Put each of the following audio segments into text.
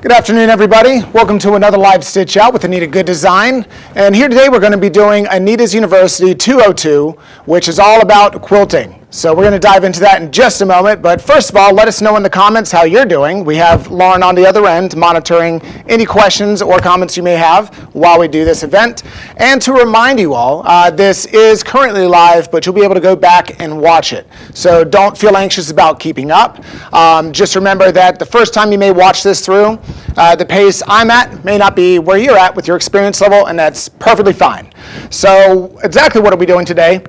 Good afternoon, everybody. Welcome to another live stitch out with Anita Good Design. And here today we're going to be doing Anita's University 202, which is all about quilting. So we're going to dive into that in just a moment. But first of all, let us know in the comments how you're doing. We have Lauren on the other end monitoring any questions or comments you may have while we do this event. And to remind you all, this is currently live, but you'll be able to go back and watch it. So don't feel anxious about keeping up. Just remember that the first time you may watch this through, the pace I'm at may not be where you're at with your experience level, and that's perfectly fine. So exactly what are we doing today?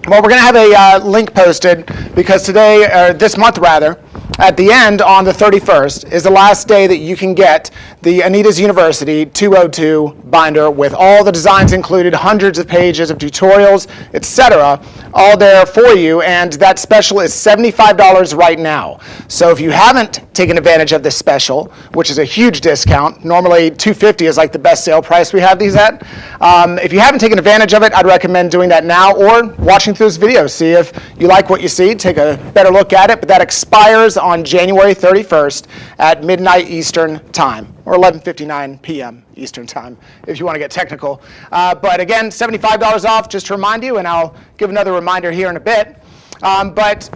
Well, we're going to have a link posted because today, or this month rather, at the end on the 31st is the last day that you can get the Anita's University 202 binder with all the designs included, hundreds of pages of tutorials, etc., all there for you, and that special is $75 right now. So if you haven't taken advantage of this special, which is a huge discount, normally $250 is like the best sale price we have these at. If you haven't taken advantage of it, I'd recommend doing that now or watching through this video. See if you like what you see, take a better look at it, but that expires on January 31st at midnight Eastern Time, or 11:59 p.m. Eastern Time, if you want to get technical. But again, $75 off, just to remind you, and I'll give another reminder here in a bit. But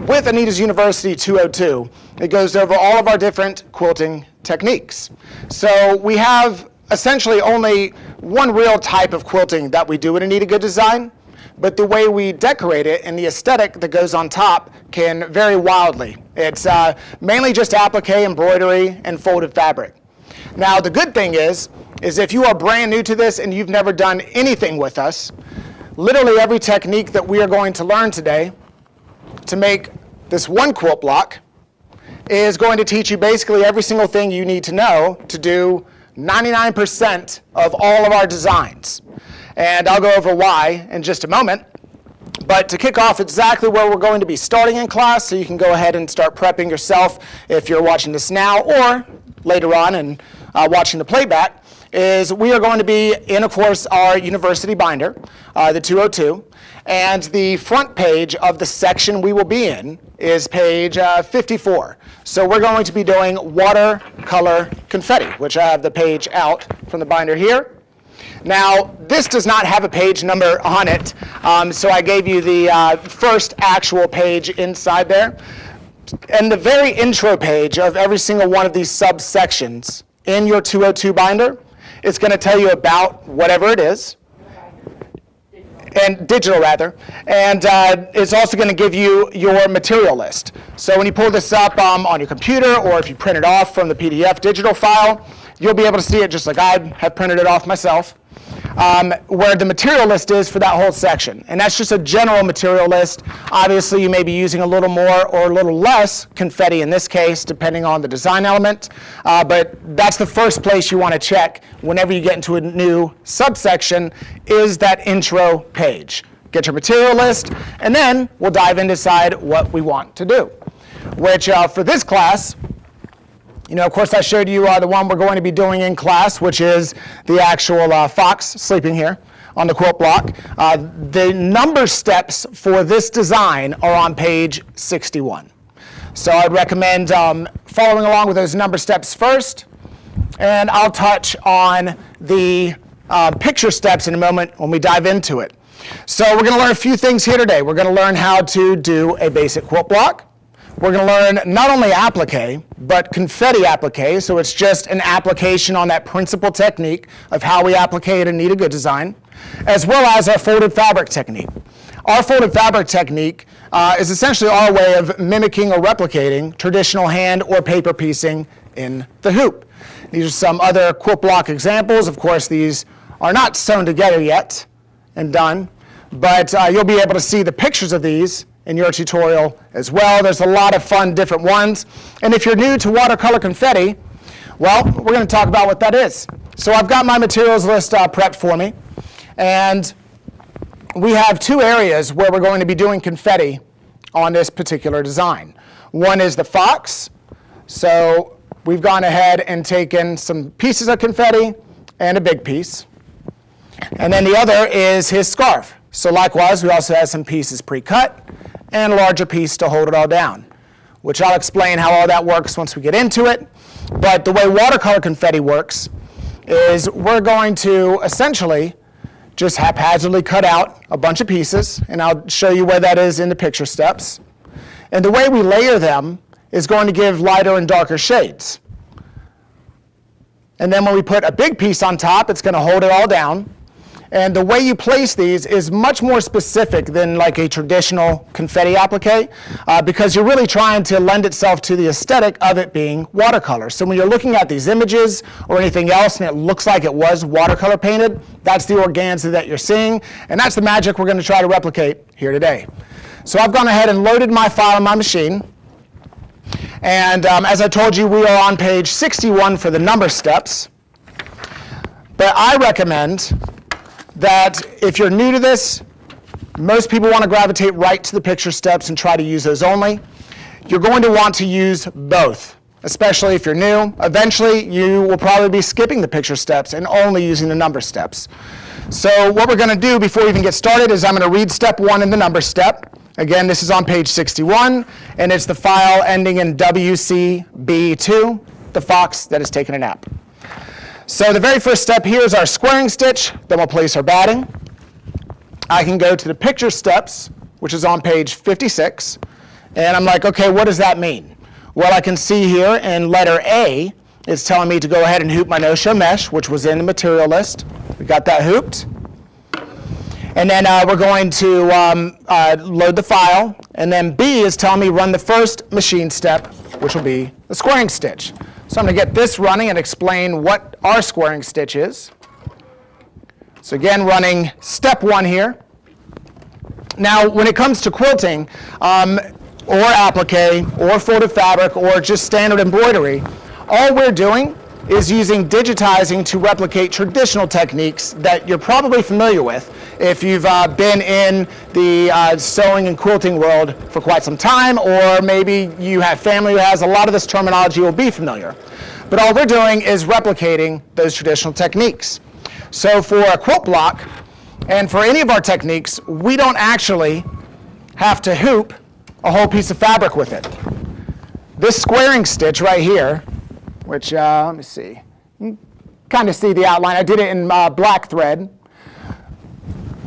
with Anita's University 202, it goes over all of our different quilting techniques. So we have essentially only one real type of quilting that we do at Anita Good Design, but the way we decorate it and the aesthetic that goes on top can vary wildly. It's mainly just applique, embroidery, and folded fabric. Now, the good thing is if you are brand new to this and you've never done anything with us, literally every technique that we are going to learn today to make this one quilt block is going to teach you basically every single thing you need to know to do 99% of all of our designs. And I'll go over why in just a moment. But to kick off exactly where we're going to be starting in class, so you can go ahead and start prepping yourself if you're watching this now or later on and watching the playback, is we are going to be in, of course, our university binder, the 202. And the front page of the section we will be in is page 54. So we're going to be doing watercolor confetti, which I have the page out from the binder here. Now, this does not have a page number on it, so I gave you the first actual page inside there. And the very intro page of every single one of these subsections in your 202 binder is going to tell you about whatever it is, and digital rather, and it's also going to give you your material list. So when you pull this up on your computer, or if you print it off from the PDF digital file, you'll be able to see it just like I have printed it off myself, where the material list is for that whole section. And that's just a general material list. Obviously, you may be using a little more or a little less confetti in this case, depending on the design element. But that's the first place you want to check whenever you get into a new subsection, is that intro page. Get your material list, and then we'll dive in to decide what we want to do. Which for this class, of course, I showed you the one we're going to be doing in class, which is the actual fox sleeping here on the quilt block. The number steps for this design are on page 61. So I'd recommend following along with those number steps first, and I'll touch on the picture steps in a moment when we dive into it. So we're going to learn a few things here today. We're going to learn how to do a basic quilt block. We're going to learn not only applique, but confetti applique, so it's just an application on that principal technique of how we applique at Anita Good Design, as well as our folded fabric technique. Our folded fabric technique is essentially our way of mimicking or replicating traditional hand or paper piecing in the hoop. These are some other quilt block examples. Of course, these are not sewn together yet and done, but you'll be able to see the pictures of these in your tutorial as well. There's a lot of fun different ones. And if you're new to watercolor confetti, well, we're going to talk about what that is. So I've got my materials list prepped for me. And we have two areas where we're going to be doing confetti on this particular design. One is the fox. So we've gone ahead and taken some pieces of confetti and a big piece. And then the other is his scarf. So likewise, we also have some pieces pre-cut and a larger piece to hold it all down. which I'll explain how all that works once we get into it. But the way watercolor confetti works is we're going to essentially just haphazardly cut out a bunch of pieces, and I'll show you where that is in the picture steps. And the way we layer them is going to give lighter and darker shades. And then when we put a big piece on top, it's going to hold it all down. And the way you place these is much more specific than like a traditional confetti applique, because you're really trying to lend itself to the aesthetic of it being watercolor. So when you're looking at these images or anything else and it looks like it was watercolor painted, that's the organza that you're seeing, and that's the magic we're going to try to replicate here today. So I've gone ahead and loaded my file on my machine. And as I told you, we are on page 61 for the number steps. But I recommend that if you're new to this, most people want to gravitate right to the picture steps and try to use those only. You're going to want to use both, especially if you're new. Eventually, you will probably be skipping the picture steps and only using the number steps. So what we're going to do before we even get started is I'm going to read step 1 in the number step. Again, this is on page 61, and it's the file ending in WCB2, the fox that has taken a nap. So the very first step here is our squaring stitch. Then we'll place our batting. I can go to the picture steps, which is on page 56. And I'm like, OK, what does that mean? Well, I can see here in letter A, it's telling me to go ahead and hoop my no-show mesh, which was in the material list. We got that hooped. And then we're going to load the file. And then B is telling me run the first machine step, which will be the squaring stitch. So I'm going to get this running and explain what our squaring stitch is. So again, running step 1 here. Now, when it comes to quilting, or applique, or folded fabric, or just standard embroidery, all we're doing is using digitizing to replicate traditional techniques that you're probably familiar with if you've been in the sewing and quilting world for quite some time, or maybe you have family who has a lot of this terminology will be familiar. But all we're doing is replicating those traditional techniques. So for a quilt block, and for any of our techniques, we don't actually have to hoop a whole piece of fabric with it. This squaring stitch right here, which, let me see, you can kind of see the outline. I did it in black thread.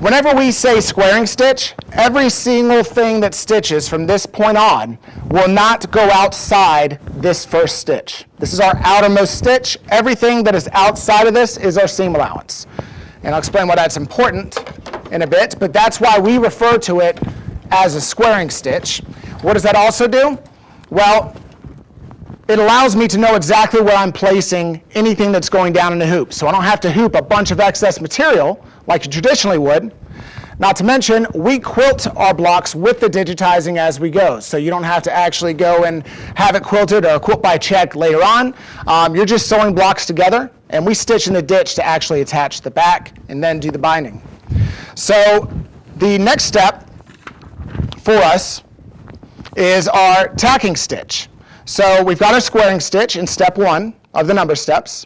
Whenever we say squaring stitch, every single thing that stitches from this point on will not go outside this first stitch. This is our outermost stitch. Everything that is outside of this is our seam allowance. And I'll explain why that's important in a bit, but that's why we refer to it as a squaring stitch. What does that also do? Well, it allows me to know exactly where I'm placing anything that's going down in the hoop. So I don't have to hoop a bunch of excess material like you traditionally would. Not to mention, we quilt our blocks with the digitizing as we go. So you don't have to actually go and have it quilted or quilt by check later on. You're just sewing blocks together, and we stitch in the ditch to actually attach the back and then do the binding. So the next step for us is our tacking stitch. So we've got our squaring stitch in step 1 of the number steps.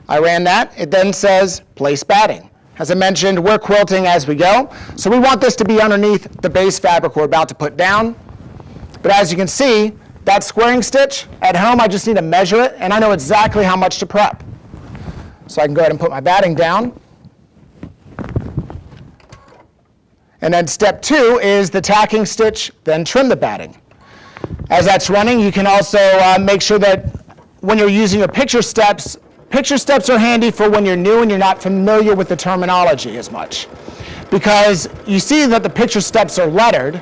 I ran that. It then says place batting. As I mentioned, we're quilting as we go. So we want this to be underneath the base fabric we're about to put down. But as you can see, that squaring stitch, at home I just need to measure it, and I know exactly how much to prep. So I can go ahead and put my batting down. And then step 2 is the tacking stitch, then trim the batting. As that's running, you can also make sure that when you're using your picture steps are handy for when you're new and you're not familiar with the terminology as much. Because you see that the picture steps are lettered,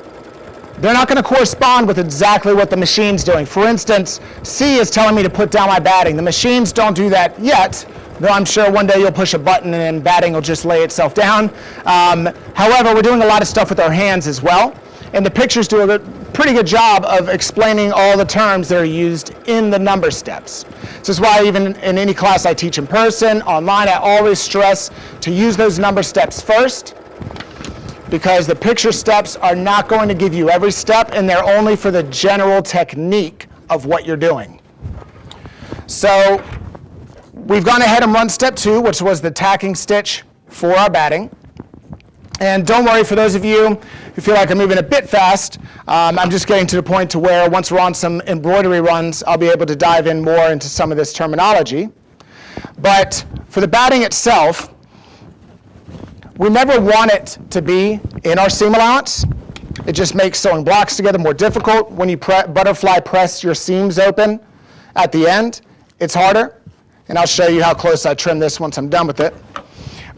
they're not going to correspond with exactly what the machine's doing. For instance, C is telling me to put down my batting. The machines don't do that yet, though I'm sure one day you'll push a button and then batting will just lay itself down. However, we're doing a lot of stuff with our hands as well. And the pictures do a pretty good job of explaining all the terms that are used in the number steps. This is why even in any class I teach in person, online, I always stress to use those number steps first, because the picture steps are not going to give you every step, and they're only for the general technique of what you're doing. So we've gone ahead and run step 2, which was the tacking stitch for our batting. And don't worry, for those of you who feel like I'm moving a bit fast, I'm just getting to the point to where once we're on some embroidery runs, I'll be able to dive in more into some of this terminology. But for the batting itself, we never want it to be in our seam allowance. It just makes sewing blocks together more difficult. When you butterfly press your seams open at the end, it's harder. And I'll show you how close I trim this once I'm done with it.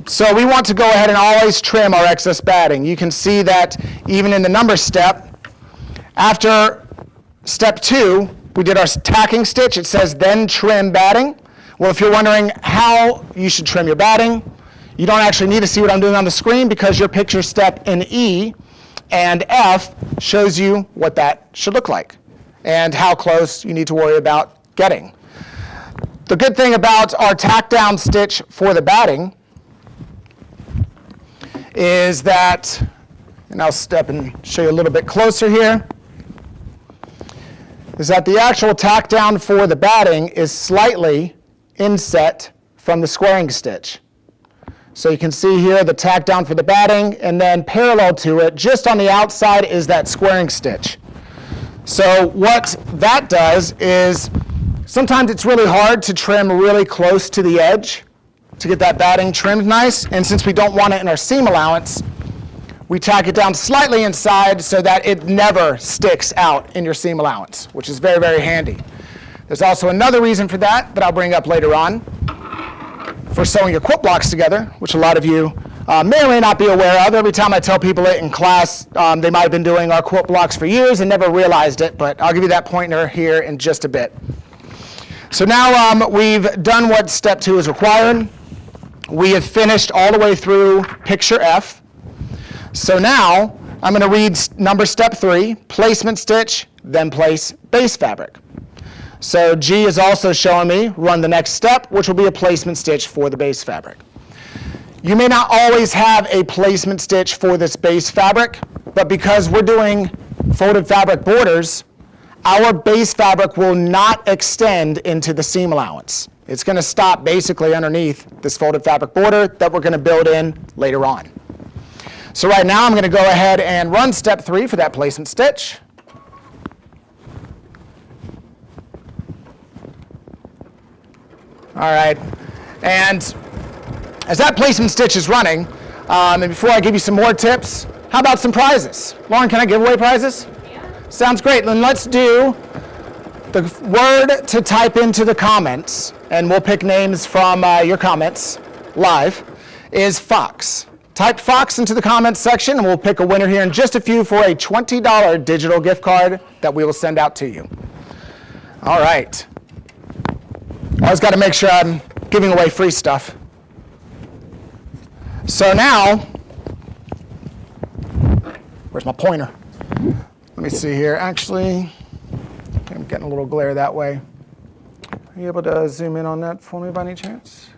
So we want to go ahead and always trim our excess batting. You can see that even in the number step, after step 2, we did our tacking stitch. It says then trim batting. Well, if you're wondering how you should trim your batting, you don't actually need to see what I'm doing on the screen because your picture step in E and F shows you what that should look like and how close you need to worry about getting. The good thing about our tack down stitch for the batting is that, and I'll step and show you a little bit closer here, is that the actual tack down for the batting is slightly inset from the squaring stitch. So you can see here the tack down for the batting, and then parallel to it, just on the outside, is that squaring stitch. So what that does is sometimes it's really hard to trim really close to the edge to get that batting trimmed nice, and since we don't want it in our seam allowance, we tack it down slightly inside so that it never sticks out in your seam allowance, which is very, very handy. There's also another reason for that I'll bring up later on for sewing your quilt blocks together, which a lot of you may or may not be aware of. Every time I tell people it in class, they might have been doing our quilt blocks for years and never realized it, but I'll give you that pointer here in just a bit. So now we've done what step 2 is required. We have finished all the way through picture F. So now I'm going to read number step 3, placement stitch, then place base fabric. So G is also showing me run the next step, which will be a placement stitch for the base fabric. You may not always have a placement stitch for this base fabric, but because we're doing folded fabric borders, our base fabric will not extend into the seam allowance. It's going to stop basically underneath this folded fabric border that we're going to build in later on. So right now I'm going to go ahead and run step 3 for that placement stitch. All right, and as that placement stitch is running, and before I give you some more tips, how about some prizes? Lauren, can I give away prizes? Yeah. Sounds great. Then let's do the word to type into the comments, and we'll pick names from your comments live, is Fox. Type Fox into the comments section, and we'll pick a winner here in just a few for a $20 digital gift card that we will send out to you. All right. I always got to make sure I'm giving away free stuff. So now, where's my pointer? Let me see here. Actually, I'm getting a little glare that way. Are you able to zoom in on that for me by any chance?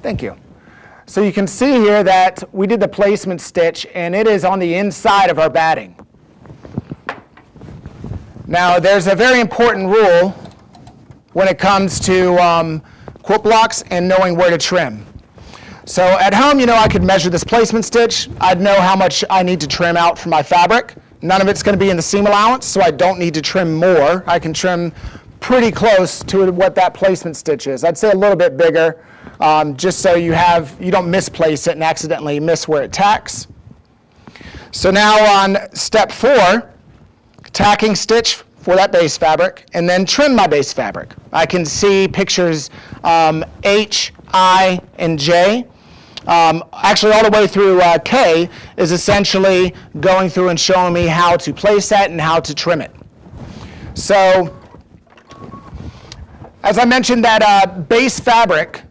Thank you. So you can see here that we did the placement stitch, and it is on the inside of our batting. Now, there's a very important rule when it comes to quilt blocks and knowing where to trim. So at home, I could measure this placement stitch. I'd know how much I need to trim out for my fabric. None of it's going to be in the seam allowance, so I don't need to trim more. I can trim pretty close to what that placement stitch is. I'd say a little bit bigger, just so you don't misplace it and accidentally miss where it tacks. So now on step 4, tacking stitch for that base fabric, and then trim my base fabric. I can see pictures H, I, and J. Actually, all the way through K is essentially going through and showing me how to place that and how to trim it. So, as I mentioned, that base fabric,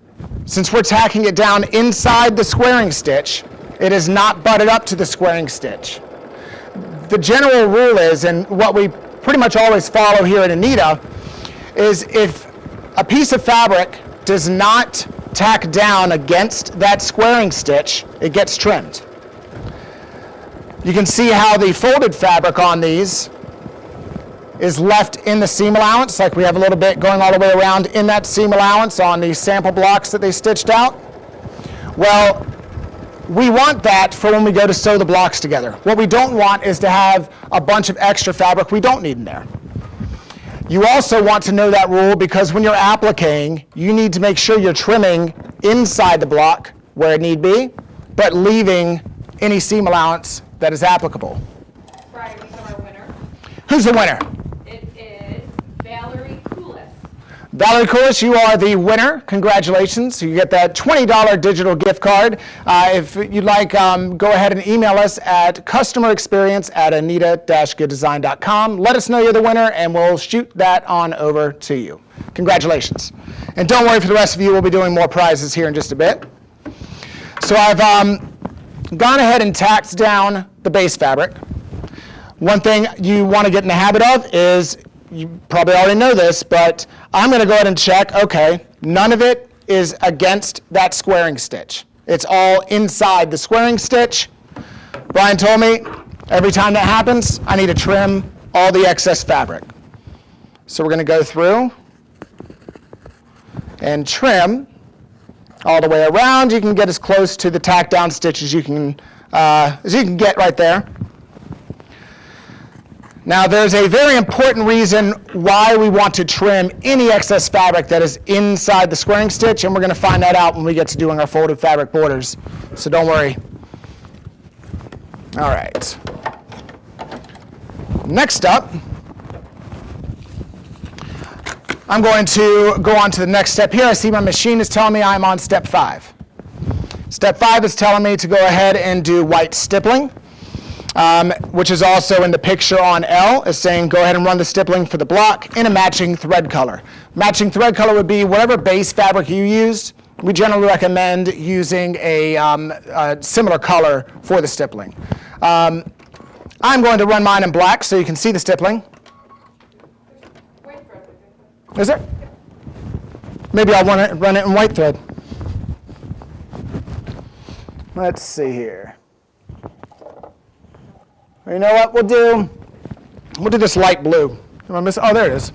since we're tacking it down inside the squaring stitch, it is not butted up to the squaring stitch. The general rule is, and what we pretty much always follow here at Anita, is if a piece of fabric does not tack down against that squaring stitch, it gets trimmed. You can see how the folded fabric on these is left in the seam allowance, like we have a little bit going all the way around in that seam allowance on the sample blocks that they stitched out. Well, we want that for when we go to sew the blocks together. What we don't want is to have a bunch of extra fabric we don't need in there. You also want to know that rule because when you're appliquing, you need to make sure you're trimming inside the block where it need be, but leaving any seam allowance that is applicable. Bryan, we have our winner. Who's the winner? It is Valerie Coulis. Valerie Coulis, you are the winner. Congratulations. You get that $20 digital gift card. If you'd like, go ahead and email us at customerexperience@anita-gooddesign.com. Let us know you're the winner, and we'll shoot that on over to you. Congratulations. And don't worry, for the rest of you, we'll be doing more prizes here in just a bit. So I've gone ahead and tacked down the base fabric. One thing you want to get in the habit of is, you probably already know this, but I'm going to go ahead and check, okay, none of it is against that squaring stitch. It's all inside the squaring stitch. Bryan told me every time that happens, I need to trim all the excess fabric. So we're going to go through and trim all the way around. You can get as close to the tack down stitch as you can get right there. Now, there's a very important reason why we want to trim any excess fabric that is inside the squaring stitch, and we're going to find that out when we get to doing our folded fabric borders. So don't worry. All right. Next up, I'm going to go on to the next step here. I see my machine is telling me I'm on step 5. Step 5 is telling me to go ahead and do white stippling. Which is also in the picture on L, is saying go ahead and run the stippling for the block in a matching thread color. Matching thread color would be whatever base fabric you used. We generally recommend using a similar color for the stippling. I'm going to run mine in black so you can see the stippling. Is there? Maybe I'll run it in white thread. Let's see here. You know what we'll do? We'll do this light blue. Am I missing? Oh, there it is.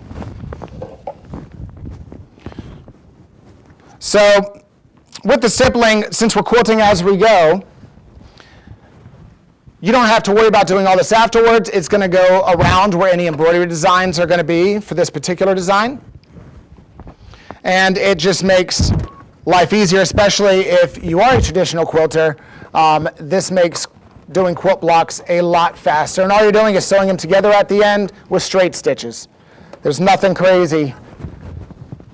So with the stippling, since we're quilting as we go, you don't have to worry about doing all this afterwards. It's going to go around where any embroidery designs are going to be for this particular design. And it just makes life easier, especially if you are a traditional quilter. This makes doing quilt blocks a lot faster. And all you're doing is sewing them together at the end with straight stitches. There's nothing crazy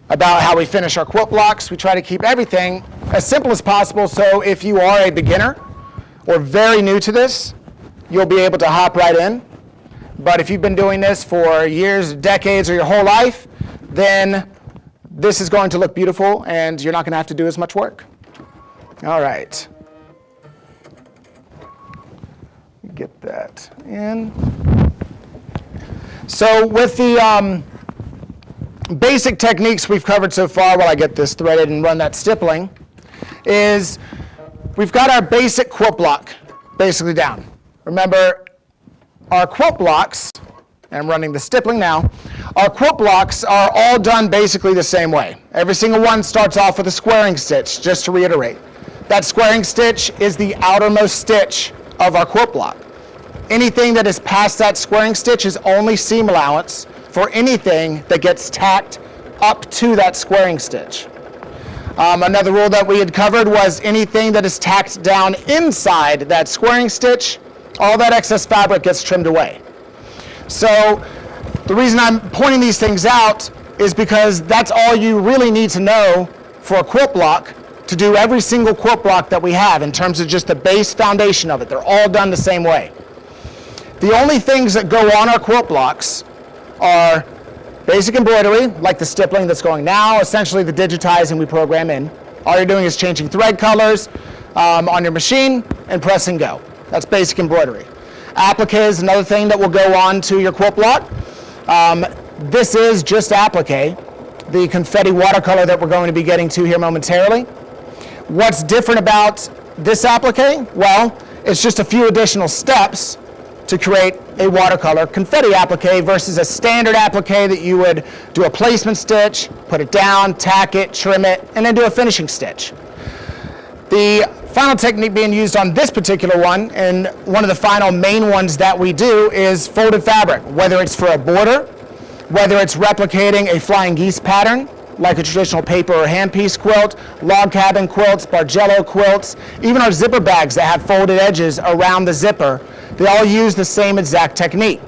about how we finish our quilt blocks. We try to keep everything as simple as possible, so if you are a beginner or very new to this, you'll be able to hop right in. But if you've been doing this for years, decades, or your whole life, then this is going to look beautiful and you're not going to have to do as much work. All right. Get that in. So with the basic techniques we've covered so far, while I get this threaded and run that stippling, is we've got our basic quilt block basically down. Remember, our quilt blocks, and I'm running the stippling now, our quilt blocks are all done basically the same way. Every single one starts off with a squaring stitch, just to reiterate. That squaring stitch is the outermost stitch of our quilt block. Anything that is past that squaring stitch is only seam allowance for anything that gets tacked up to that squaring stitch. Another rule that we had covered was anything that is tacked down inside that squaring stitch, all that excess fabric gets trimmed away. So the reason I'm pointing these things out is because that's all you really need to know for a quilt block to do every single quilt block that we have in terms of just the base foundation of it. They're all done the same way. The only things that go on our quilt blocks are basic embroidery, like the stippling that's going now, essentially the digitizing we program in. All you're doing is changing thread colors on your machine and press and go. That's basic embroidery. Applique is another thing that will go on to your quilt block. This is just applique, the confetti watercolor that we're going to be getting to here momentarily. What's different about this applique? Well, it's just a few additional steps to create a watercolor confetti applique versus a standard applique that you would do a placement stitch, put it down, tack it, trim it, and then do a finishing stitch. The Final technique being used on this particular one, and one of the final main ones that we do, is folded fabric, whether it's for a border, whether it's replicating a flying geese pattern, like a traditional paper or handpiece quilt, log cabin quilts, Bargello quilts, even our zipper bags that have folded edges around the zipper, they all use the same exact technique.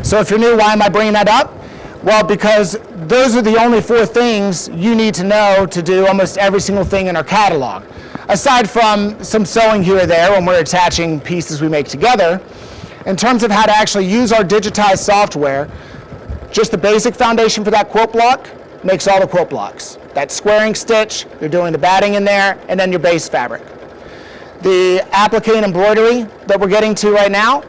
So if you're new, why am I bringing that up? Well, because those are the only 4 things you need to know to do almost every single thing in our catalog. Aside from some sewing here or there when we're attaching pieces we make together, in terms of how to actually use our digitized software, just the basic foundation for that quilt block makes all the quilt blocks. That squaring stitch, you're doing the batting in there, and then your base fabric. The applique and embroidery that we're getting to right now,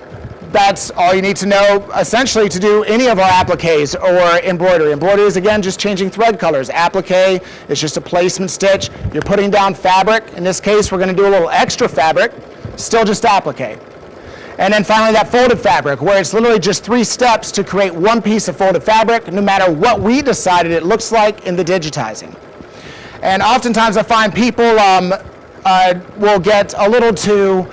that's all you need to know essentially to do any of our appliques or embroidery. Embroidery is, again, just changing thread colors. Applique is just a placement stitch. You're putting down fabric. In this case, we're going to do a little extra fabric, still just applique. And then finally that folded fabric, where it's literally just 3 steps to create one piece of folded fabric, no matter what we decided it looks like in the digitizing. And oftentimes I find people will get a little too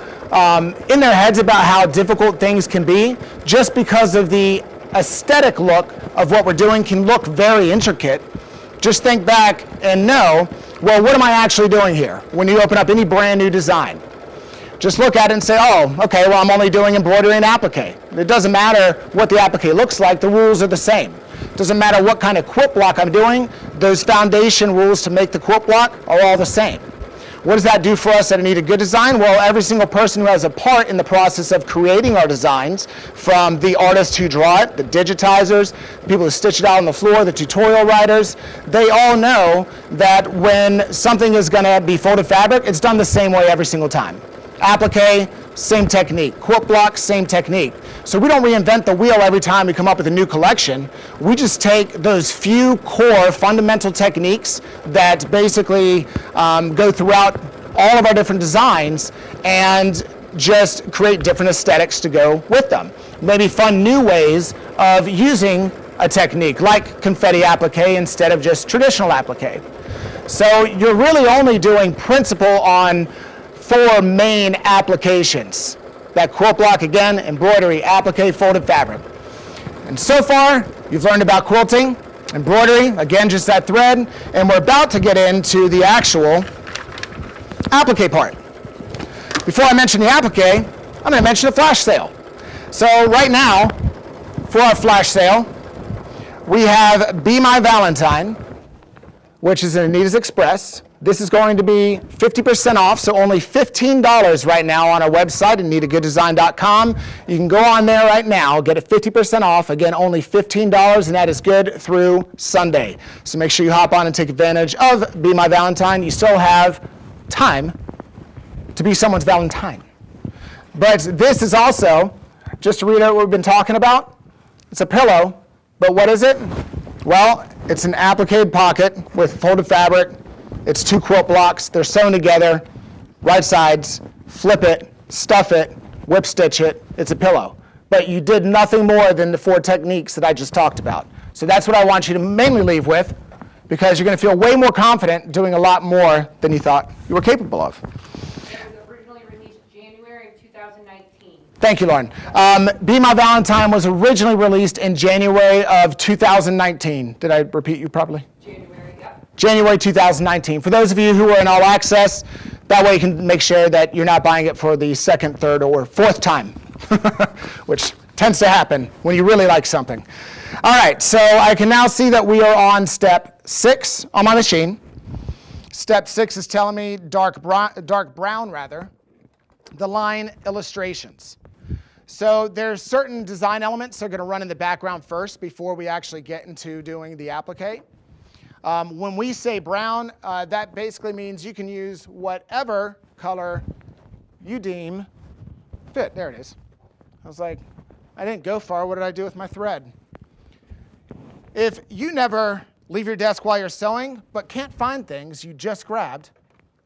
in their heads about how difficult things can be, just because of the aesthetic look of what we're doing can look very intricate. Just think back and know, well, what am I actually doing here when you open up any brand new design? Just look at it and say, oh, okay, well, I'm only doing embroidery and applique. It doesn't matter what the applique looks like, the rules are the same. It doesn't matter what kind of quilt block I'm doing, those foundation rules to make the quilt block are all the same. What does that do for us at Anita Good Design? Well, every single person who has a part in the process of creating our designs, from the artists who draw it, the digitizers, the people who stitch it out on the floor, the tutorial writers, they all know that when something is going to be folded fabric, it's done the same way every single time. Applique, same technique. Quilt block, same technique. So we don't reinvent the wheel every time we come up with a new collection. We just take those few core fundamental techniques that basically go throughout all of our different designs and just create different aesthetics to go with them. Maybe fun new ways of using a technique, like confetti applique instead of just traditional applique. So you're really only doing principle on 4 main applications. That quilt block, again, embroidery, applique, folded fabric. And so far, you've learned about quilting, embroidery, again, just that thread, and we're about to get into the actual applique part. Before I mention the applique, I'm going to mention a flash sale. So right now, for our flash sale, we have Be My Valentine, which is in Anita's Express. This is going to be 50% off, so only $15 right now on our website, AnitaGoodDesign.com. You can go on there right now, get it 50% off. Again, only $15, and that is good through Sunday. So make sure you hop on and take advantage of Be My Valentine. You still have time to be someone's Valentine. But this is also, just to read out what we've been talking about, it's a pillow, but what is it? Well, it's an applique pocket with folded fabric. It's 2 quilt blocks. They're sewn together, right sides, flip it, stuff it, whip stitch it. It's a pillow. But you did nothing more than the 4 techniques that I just talked about. So that's what I want you to mainly leave with, because you're going to feel way more confident doing a lot more than you thought you were capable of. It was originally released January of 2019. Thank you, Lauren. Be My Valentine was originally released in January of 2019. Did I repeat you properly? January, yep. January 2019. For those of you who are in all access, that way you can make sure that you're not buying it for the 2nd, 3rd, or 4th time, which tends to happen when you really like something. All right, so I can now see that we are on step 6 on my machine. Step 6 is telling me dark brown, the line illustrations. So there's certain design elements that are going to run in the background first before we actually get into doing the applique. When we say brown, that basically means you can use whatever color you deem fit. There it is. I was like, I didn't go far. What did I do with my thread? If you never leave your desk while you're sewing but can't find things you just grabbed,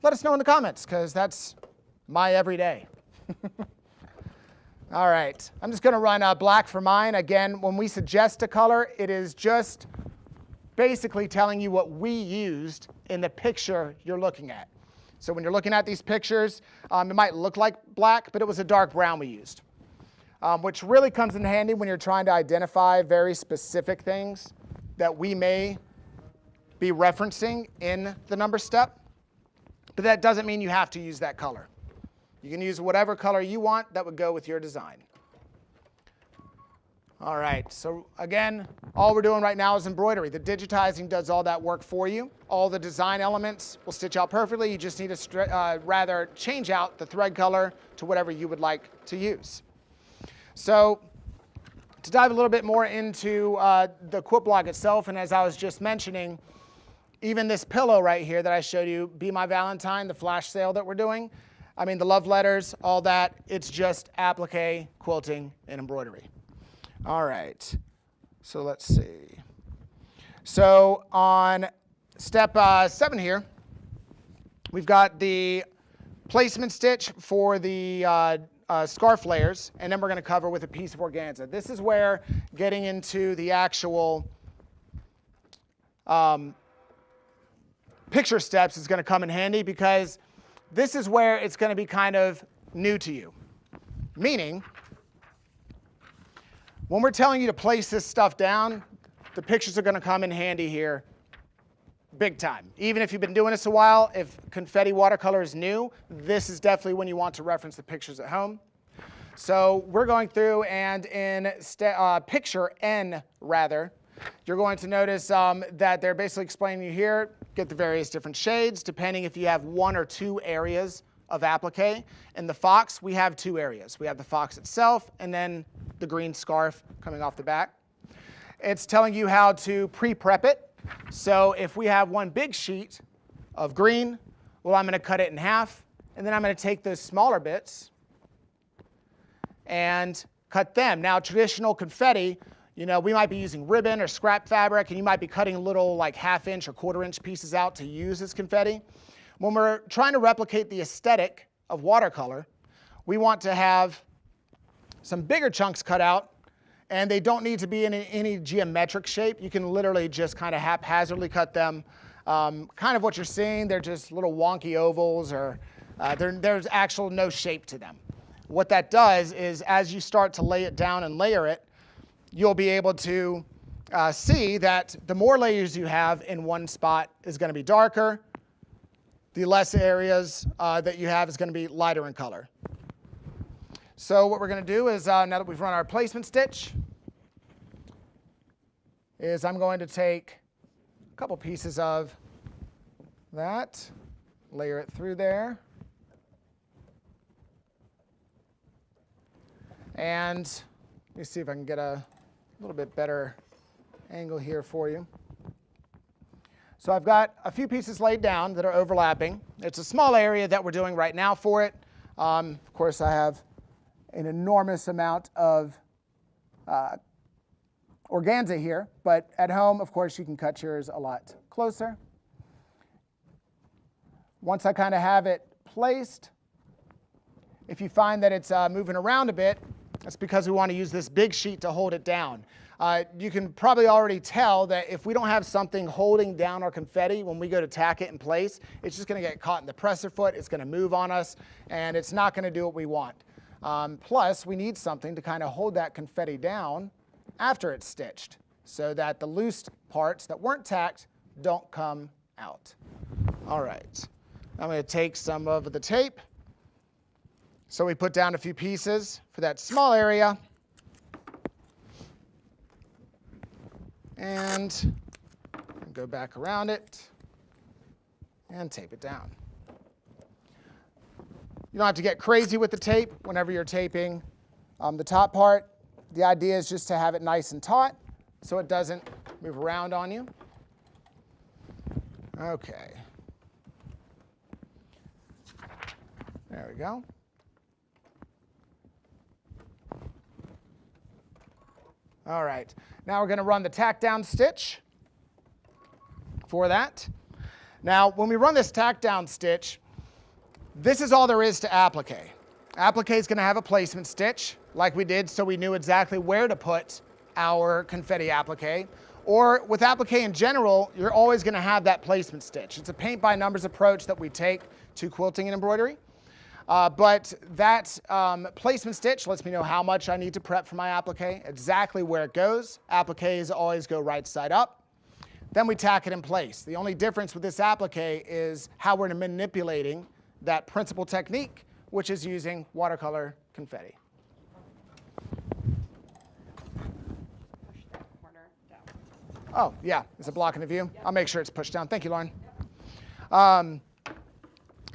let us know in the comments, because that's my everyday. All right, I'm just going to run black for mine. Again, when we suggest a color, it is just basically telling you what we used in the picture you're looking at. So when you're looking at these pictures, it might look like black, but it was a dark brown we used, which really comes in handy when you're trying to identify very specific things that we may be referencing in the number step. But that doesn't mean you have to use that color. You can use whatever color you want that would go with your design. All right, so again, all we're doing right now is embroidery. The digitizing does all that work for you. All the design elements will stitch out perfectly. You just need to rather change out the thread color to whatever you would like to use. So to dive a little bit more into the quilt block itself, and as I was just mentioning, even this pillow right here that I showed you, Be My Valentine, the flash sale that we're doing, I mean the love letters, all that, it's just applique, quilting, and embroidery. All right, so let's see. So on step 7 here, we've got the placement stitch for the scarf layers, and then we're going to cover with a piece of organza. This is where getting into the actual picture steps is going to come in handy, because this is where it's going to be kind of new to you. Meaning, when we're telling you to place this stuff down, the pictures are going to come in handy here big time. Even if you've been doing this a while, if confetti watercolor is new, this is definitely when you want to reference the pictures at home. So we're going through, and in picture N, rather, you're going to notice that they're basically explaining to you here, get the various different shades, depending if you have 1 or 2 areas of applique. In the fox, we have 2 areas. We have the fox itself, and then the green scarf coming off the back. It's telling you how to pre-prep it. So if we have one big sheet of green, well, I'm going to cut it in half, and then I'm going to take those smaller bits and cut them. Now, traditional confetti, you know, we might be using ribbon or scrap fabric, and you might be cutting little like 1/2 inch or 1/4 inch pieces out to use as confetti. When we're trying to replicate the aesthetic of watercolor, we want to have some bigger chunks cut out, and they don't need to be in any geometric shape. You can literally just kind of haphazardly cut them. Kind of what you're seeing, they're just little wonky ovals, or there's actual no shape to them. What that does is, as you start to lay it down and layer it, you'll be able to see that the more layers you have in one spot is going to be darker. The less areas that you have is going to be lighter in color. So what we're going to do is, now that we've run our placement stitch, is I'm going to take a couple pieces of that, layer it through there, and let me see if I can get a little bit better angle here for you. So I've got a few pieces laid down that are overlapping. It's a small area that we're doing right now for it. Of course, I have an enormous amount of organza here, but at home, of course, you can cut yours a lot closer. Once I kind of have it placed, if you find that it's moving around a bit, that's because we want to use this big sheet to hold it down. You can probably already tell that if we don't have something holding down our confetti when we go to tack it in place, it's just going to get caught in the presser foot, it's going to move on us, and it's not going to do what we want. Plus, we need something to kind of hold that confetti down after it's stitched, so that the loose parts that weren't tacked don't come out. All right, I'm going to take some of the tape. So we put down a few pieces for that small area, and go back around it and tape it down. You don't have to get crazy with the tape whenever you're taping the top part. The idea is just to have it nice and taut so it doesn't move around on you. Okay. There we go. All right, now we're going to run the tack down stitch for that. Now, when we run this tack down stitch, this is all there is to applique. Applique is going to have a placement stitch like we did, so we knew exactly where to put our confetti applique. Or with applique in general, you're always going to have that placement stitch. It's a paint by numbers approach that we take to quilting and embroidery. But that placement stitch lets me know how much I need to prep for my applique, exactly where it goes. Appliques always go right side up. Then we tack it in place. The only difference with this applique is how we're manipulating that principal technique, which is using watercolor confetti. Push that corner down. Oh, yeah, is it blocking the view? I'll make sure it's pushed down. Thank you, Lauren.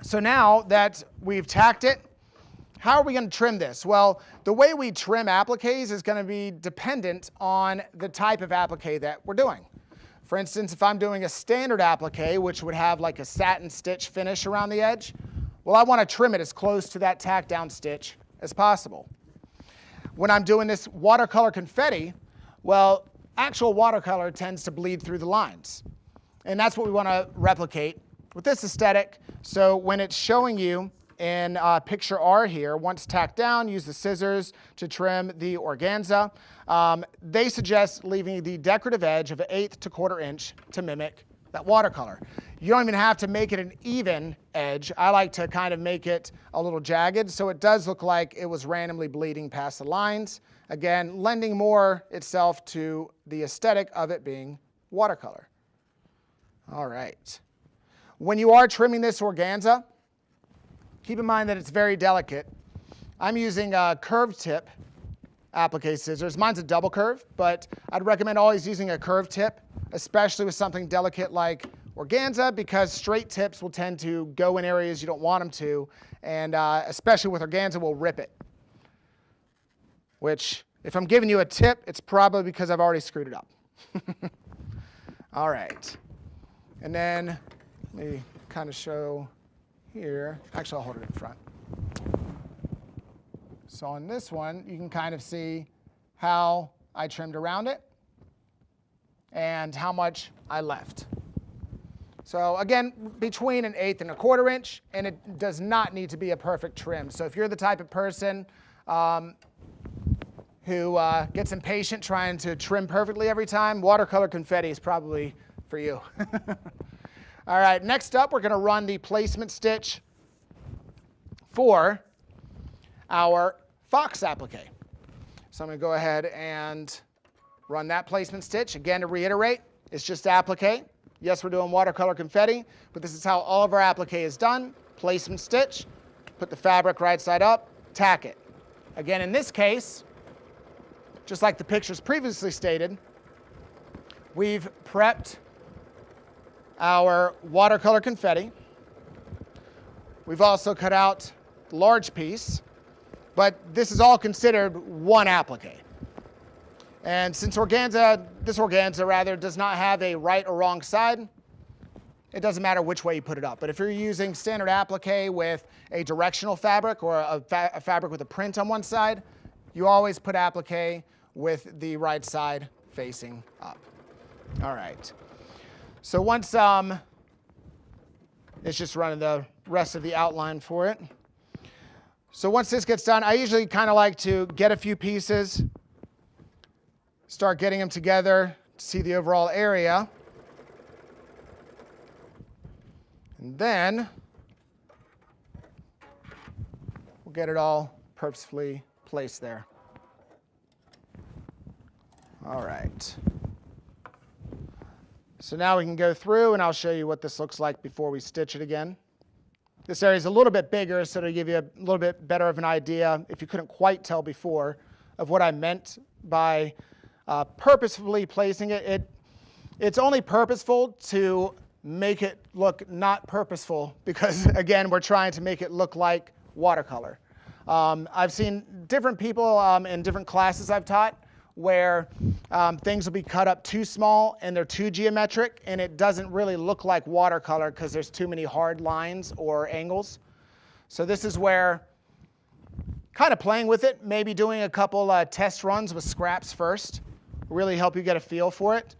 So now that we've tacked it, how are we going to trim this? Well, the way we trim appliques is going to be dependent on the type of applique that we're doing. For instance, if I'm doing a standard applique, which would have like a satin stitch finish around the edge, well, I want to trim it as close to that tack down stitch as possible. When I'm doing this watercolor confetti, well, actual watercolor tends to bleed through the lines. And that's what we want to replicate with this aesthetic. So when it's showing you in picture R here, once tacked down, use the scissors to trim the organza. They suggest leaving the decorative edge of 1/8 to 1/4 inch to mimic that watercolor. You don't even have to make it an even edge. I like to kind of make it a little jagged so it does look like it was randomly bleeding past the lines. Again, lending more itself to the aesthetic of it being watercolor. All right. When you are trimming this organza, keep in mind that it's very delicate. I'm using a curved tip applique scissors. Mine's a double curve, but I'd recommend always using a curved tip, especially with something delicate like organza, because straight tips will tend to go in areas you don't want them to, and especially with organza, will rip it. Which, if I'm giving you a tip, it's probably because I've already screwed it up. All right. And then let me kind of show here. Actually, I'll hold it in front. So on this one, you can kind of see how I trimmed around it and how much I left. So again, between 1/8 and 1/4 inch, and it does not need to be a perfect trim. So if you're the type of person who gets impatient trying to trim perfectly every time, watercolor confetti is probably for you. All right, next up, we're going to run the placement stitch for our fox applique. So I'm going to go ahead and run that placement stitch. Again, to reiterate, it's just applique. Yes, we're doing watercolor confetti, but this is how all of our applique is done. Placement stitch, put the fabric right side up, tack it. Again, in this case, just like the pictures previously stated, we've prepped our watercolor confetti. We've also cut out the large piece, but this is all considered one applique. And since this organza does not have a right or wrong side, it doesn't matter which way you put it up. But if you're using standard applique with a directional fabric or a fabric with a print on one side, you always put applique with the right side facing up. All right. So once it's just running the rest of the outline for it. So once this gets done, I usually kind of like to get a few pieces, start getting them together to see the overall area. And then we'll get it all purposefully placed there. All right. So now we can go through and I'll show you what this looks like before we stitch it again. This area is a little bit bigger, so to give you a little bit better of an idea, if you couldn't quite tell before, of what I meant by purposefully placing it. It's only purposeful to make it look not purposeful because, again, we're trying to make it look like watercolor. I've seen different people in different classes I've taught where things will be cut up too small and they're too geometric and it doesn't really look like watercolor because there's too many hard lines or angles. So this is where kind of playing with it, maybe doing a couple test runs with scraps first, really help you get a feel for it.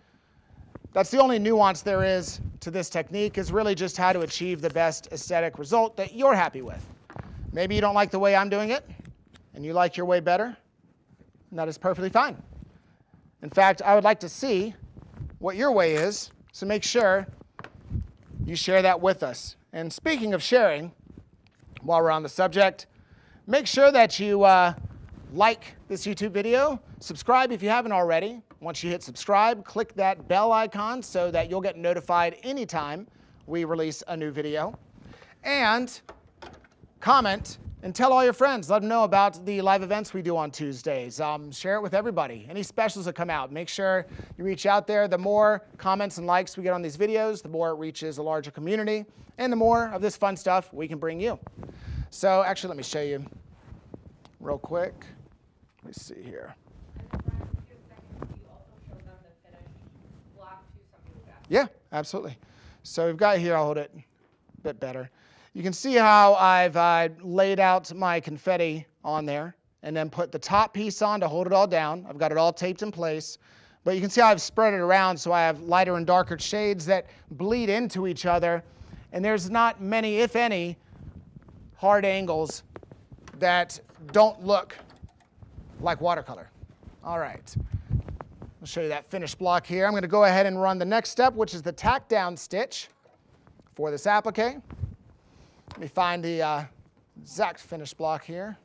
That's the only nuance there is to this technique, is really just how to achieve the best aesthetic result that you're happy with. Maybe you don't like the way I'm doing it and you like your way better, and that is perfectly fine. In fact, I would like to see what your way is, so make sure you share that with us. And speaking of sharing, while we're on the subject, make sure that you like this YouTube video, subscribe if you haven't already. Once you hit subscribe, click that bell icon so that you'll get notified anytime we release a new video. And comment and tell all your friends. Let them know about the live events we do on Tuesdays. Share it with everybody. Any specials that come out, make sure you reach out there. The more comments and likes we get on these videos, the more it reaches a larger community, and the more of this fun stuff we can bring you. So actually, let me show you real quick. Let me see here. Yeah, absolutely. So we've got here, I'll hold it a bit better. You can see how I've laid out my confetti on there and then put the top piece on to hold it all down. I've got it all taped in place. But you can see how I've spread it around so I have lighter and darker shades that bleed into each other. And there's not many, if any, hard angles that don't look like watercolor. All right. I'll show you that finished block here. I'm going to go ahead and run the next step, which is the tack down stitch for this applique. Let me find the exact finished block here.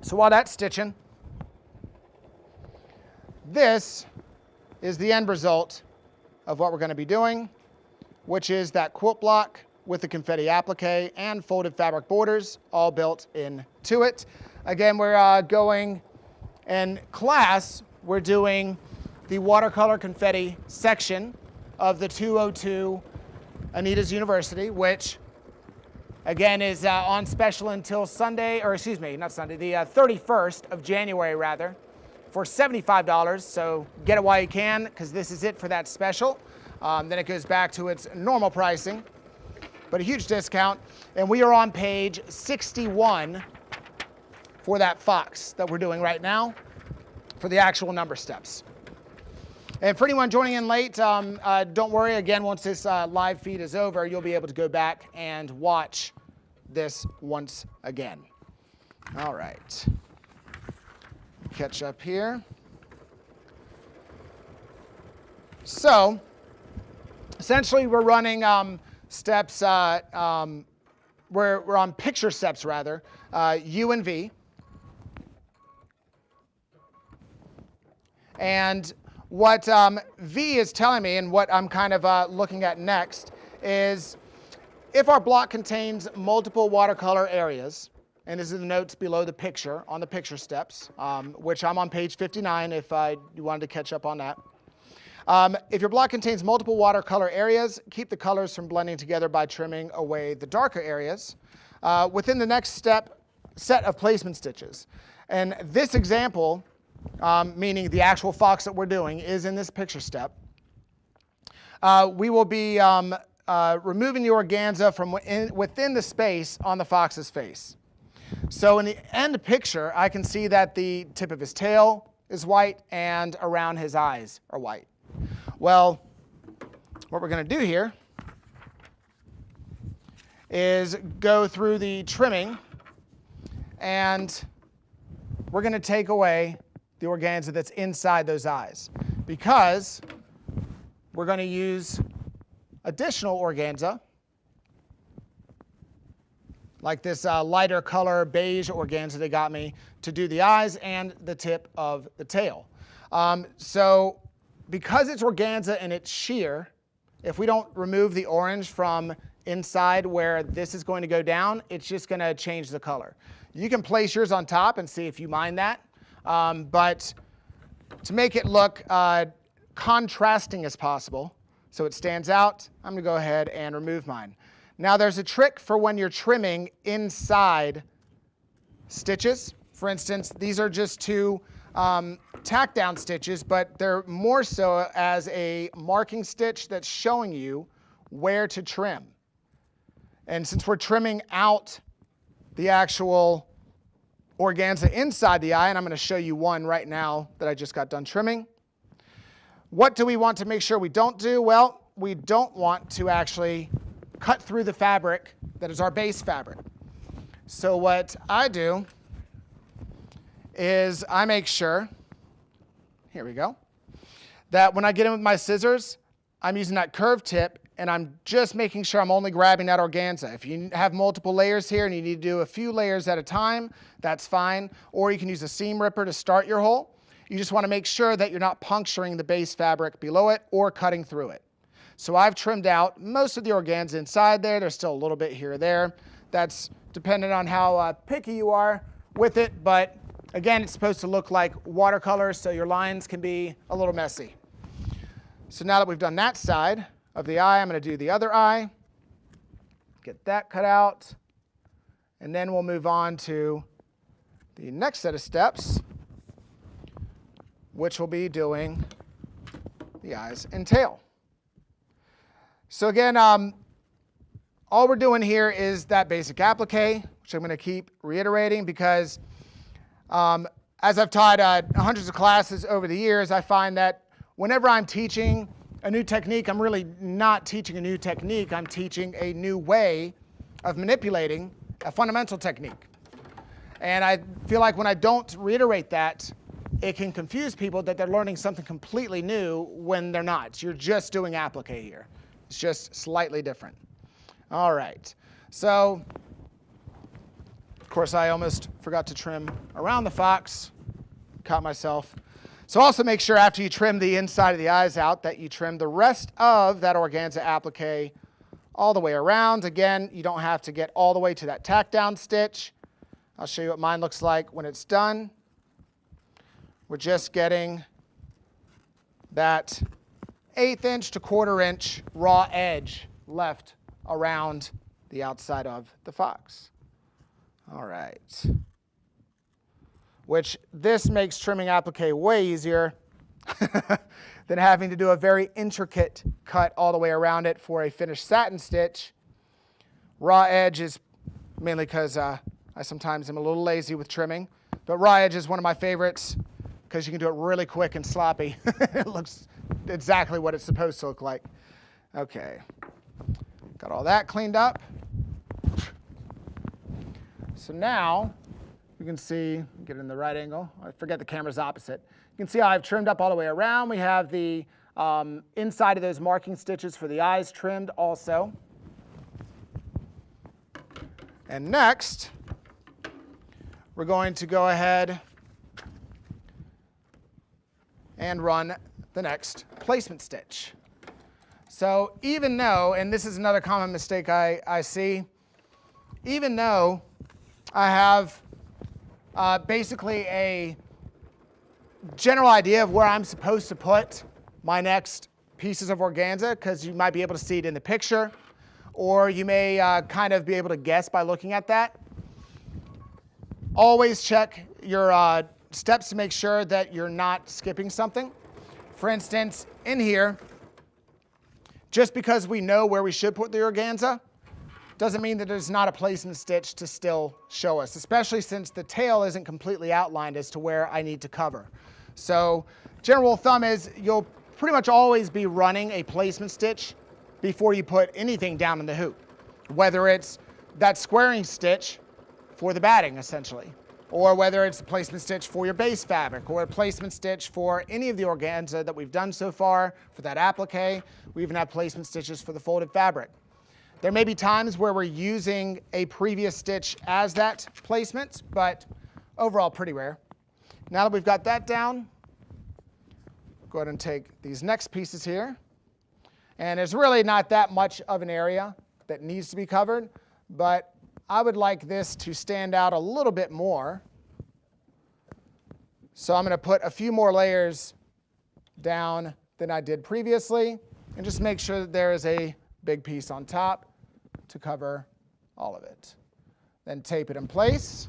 So while that's stitching, this is the end result of what we're going to be doing, which is that quilt block with the confetti applique and folded fabric borders all built into it. Again, we're going in class, we're doing the watercolor confetti section of the 202 Anita's University, which again is on special until Sunday, or excuse me, not Sunday, the 31st of January rather, for $75. So get it while you can, because this is it for that special. Then it goes back to its normal pricing, but a huge discount. And we are on page 61 for that fox that we're doing right now for the actual number steps. And for anyone joining in late, don't worry. Again, once this live feed is over, you'll be able to go back and watch this once again. All right. Catch up here. So essentially, we're running steps, we're on picture steps rather, U and V. And what V is telling me, and what I'm kind of looking at next, is if our block contains multiple watercolor areas, and this is the notes below the picture, on the picture steps, which I'm on page 59 if you wanted to catch up on that. If your block contains multiple watercolor areas, keep the colors from blending together by trimming away the darker areas within the next set of placement stitches. And this example, meaning the actual fox that we're doing, is in this picture step. We will be removing the organza from within the space on the fox's face. So in the end picture, I can see that the tip of his tail is white and around his eyes are white. Well, what we're going to do here is go through the trimming, and we're going to take away the organza that's inside those eyes, because we're going to use additional organza, like this lighter color beige organza they got me, to do the eyes and the tip of the tail. So because it's organza and it's sheer, if we don't remove the orange from inside where this is going to go down, it's just going to change the color. You can place yours on top and see if you mind that. But to make it look contrasting as possible, so it stands out, I'm going to go ahead and remove mine. Now there's a trick for when you're trimming inside stitches. For instance, these are just two tack down stitches, but they're more so as a marking stitch that's showing you where to trim. And since we're trimming out the actual organza inside the eye, and I'm going to show you one right now that I just got done trimming. What do we want to make sure we don't do? Well, we don't want to actually cut through the fabric that is our base fabric. So what I do is I make sure, here we go, that when I get in with my scissors, I'm using that curved tip and I'm just making sure I'm only grabbing that organza. If you have multiple layers here and you need to do a few layers at a time, that's fine. Or you can use a seam ripper to start your hole. You just want to make sure that you're not puncturing the base fabric below it or cutting through it. So I've trimmed out most of the organza inside there. There's still a little bit here or there. That's dependent on how picky you are with it, but again, it's supposed to look like watercolor, so your lines can be a little messy. So now that we've done that side of the eye, I'm going to do the other eye, get that cut out, and then we'll move on to the next set of steps, which will be doing the eyes and tail. So again, all we're doing here is that basic applique, which I'm going to keep reiterating because as I've taught hundreds of classes over the years, I find that whenever I'm teaching a new technique, I'm really not teaching a new technique. I'm teaching a new way of manipulating a fundamental technique. And I feel like when I don't reiterate that, it can confuse people that they're learning something completely new when they're not. You're just doing applique here. It's just slightly different. All right. So, of course, I almost forgot to trim around the fox. Caught myself. So also make sure after you trim the inside of the eyes out that you trim the rest of that organza applique all the way around. Again, you don't have to get all the way to that tack down stitch. I'll show you what mine looks like when it's done. We're just getting that 1/8 inch to 1/4 inch raw edge left around the outside of the fox. All right. Which this makes trimming applique way easier than having to do a very intricate cut all the way around it for a finished satin stitch. Raw edge is mainly because I sometimes am a little lazy with trimming, but raw edge is one of my favorites because you can do it really quick and sloppy. It looks exactly what it's supposed to look like. Okay, got all that cleaned up. So now, you can see, get in the right angle. I forget the camera's opposite. You can see how I've trimmed up all the way around. We have the inside of those marking stitches for the eyes trimmed also. And next, we're going to go ahead and run the next placement stitch. So even though, and this is another common mistake I see, even though I have basically a general idea of where I'm supposed to put my next pieces of organza, because you might be able to see it in the picture, or you may kind of be able to guess by looking at that. Always check your steps to make sure that you're not skipping something. For instance, in here, just because we know where we should put the organza, doesn't mean that there's not a placement stitch to still show us, especially since the tail isn't completely outlined as to where I need to cover. So general rule of thumb is you'll pretty much always be running a placement stitch before you put anything down in the hoop, whether it's that squaring stitch for the batting essentially, or whether it's a placement stitch for your base fabric, or a placement stitch for any of the organza that we've done so far for that applique. We even have placement stitches for the folded fabric. There may be times where we're using a previous stitch as that placement, but overall pretty rare. Now that we've got that down, go ahead and take these next pieces here. And there's really not that much of an area that needs to be covered, but I would like this to stand out a little bit more. So I'm going to put a few more layers down than I did previously, and just make sure that there is a big piece on top to cover all of it. Then tape it in place.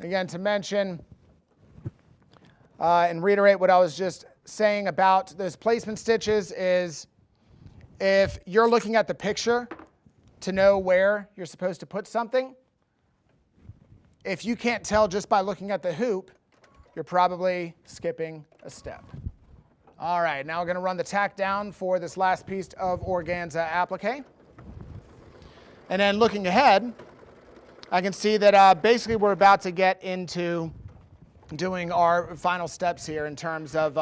Again, to mention and reiterate what I was just saying about those placement stitches is if you're looking at the picture to know where you're supposed to put something, if you can't tell just by looking at the hoop, you're probably skipping a step. All right, now we're going to run the tack down for this last piece of organza applique. And then looking ahead, I can see that basically we're about to get into doing our final steps here in terms of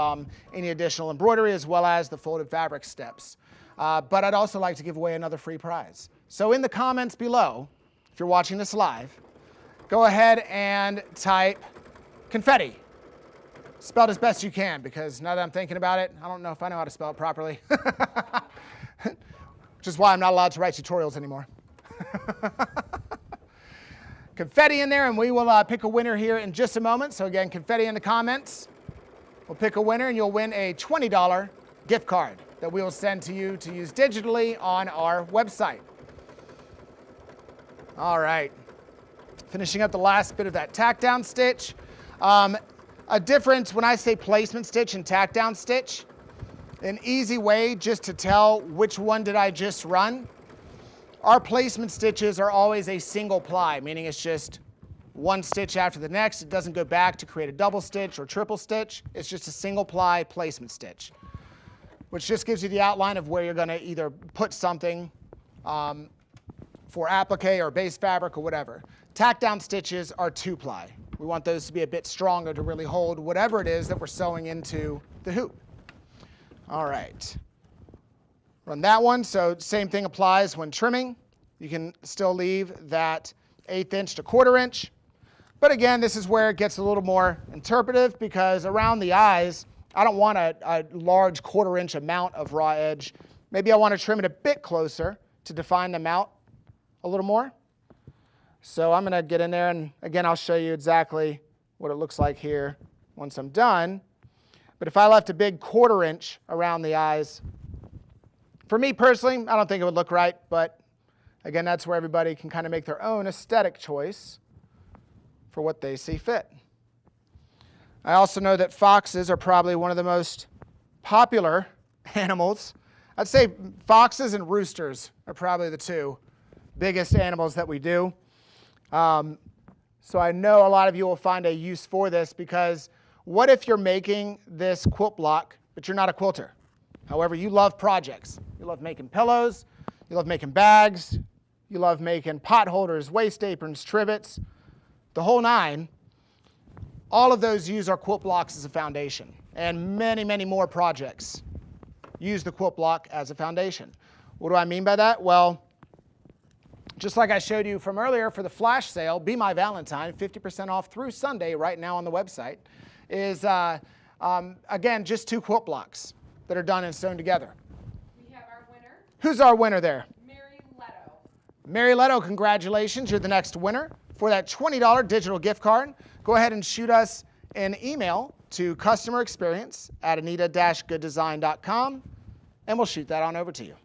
any additional embroidery as well as the folded fabric steps. But I'd also like to give away another free prize. So in the comments below, if you're watching this live, go ahead and type confetti. Spelled as best you can, because now that I'm thinking about it, I don't know if I know how to spell it properly. Which is why I'm not allowed to write tutorials anymore. Confetti in there, and we will pick a winner here in just a moment. So again, confetti in the comments. We'll pick a winner, and you'll win a $20 gift card that we will send to you to use digitally on our website. All right. Finishing up the last bit of that tack down stitch. A difference when I say placement stitch and tack down stitch, an easy way just to tell which one did I just run. Our placement stitches are always a single ply, meaning it's just one stitch after the next. It doesn't go back to create a double stitch or triple stitch. It's just a single ply placement stitch, which just gives you the outline of where you're going to either put something for applique or base fabric or whatever. Tack down stitches are two ply. We want those to be a bit stronger to really hold whatever it is that we're sewing into the hoop. All right. Run that one. So same thing applies when trimming. You can still leave that 1/8 inch to 1/4 inch. But again, this is where it gets a little more interpretive, because around the eyes, I don't want a large 1/4 inch amount of raw edge. Maybe I want to trim it a bit closer to define them out a little more. So I'm going to get in there, and again, I'll show you exactly what it looks like here once I'm done. But if I left a big 1/4 inch around the eyes, for me personally, I don't think it would look right, but again, that's where everybody can kind of make their own aesthetic choice for what they see fit. I also know that foxes are probably one of the most popular animals. I'd say foxes and roosters are probably the two biggest animals that we do. So I know a lot of you will find a use for this, because what if you're making this quilt block, but you're not a quilter? However, you love projects. You love making pillows, you love making bags, you love making pot holders, waist aprons, trivets, the whole nine. All of those use our quilt blocks as a foundation, and many, many more projects use the quilt block as a foundation. What do I mean by that? Well, just like I showed you from earlier for the flash sale, Be My Valentine, 50% off through Sunday right now on the website, is, again, just 2 quilt blocks that are done and sewn together. We have our winner, Who's our winner there? Mary Leto. Mary Leto, congratulations. You're the next winner for that $20 digital gift card. Go ahead and shoot us an email to customerexperience@anita-gooddesign.com, and we'll shoot that on over to you.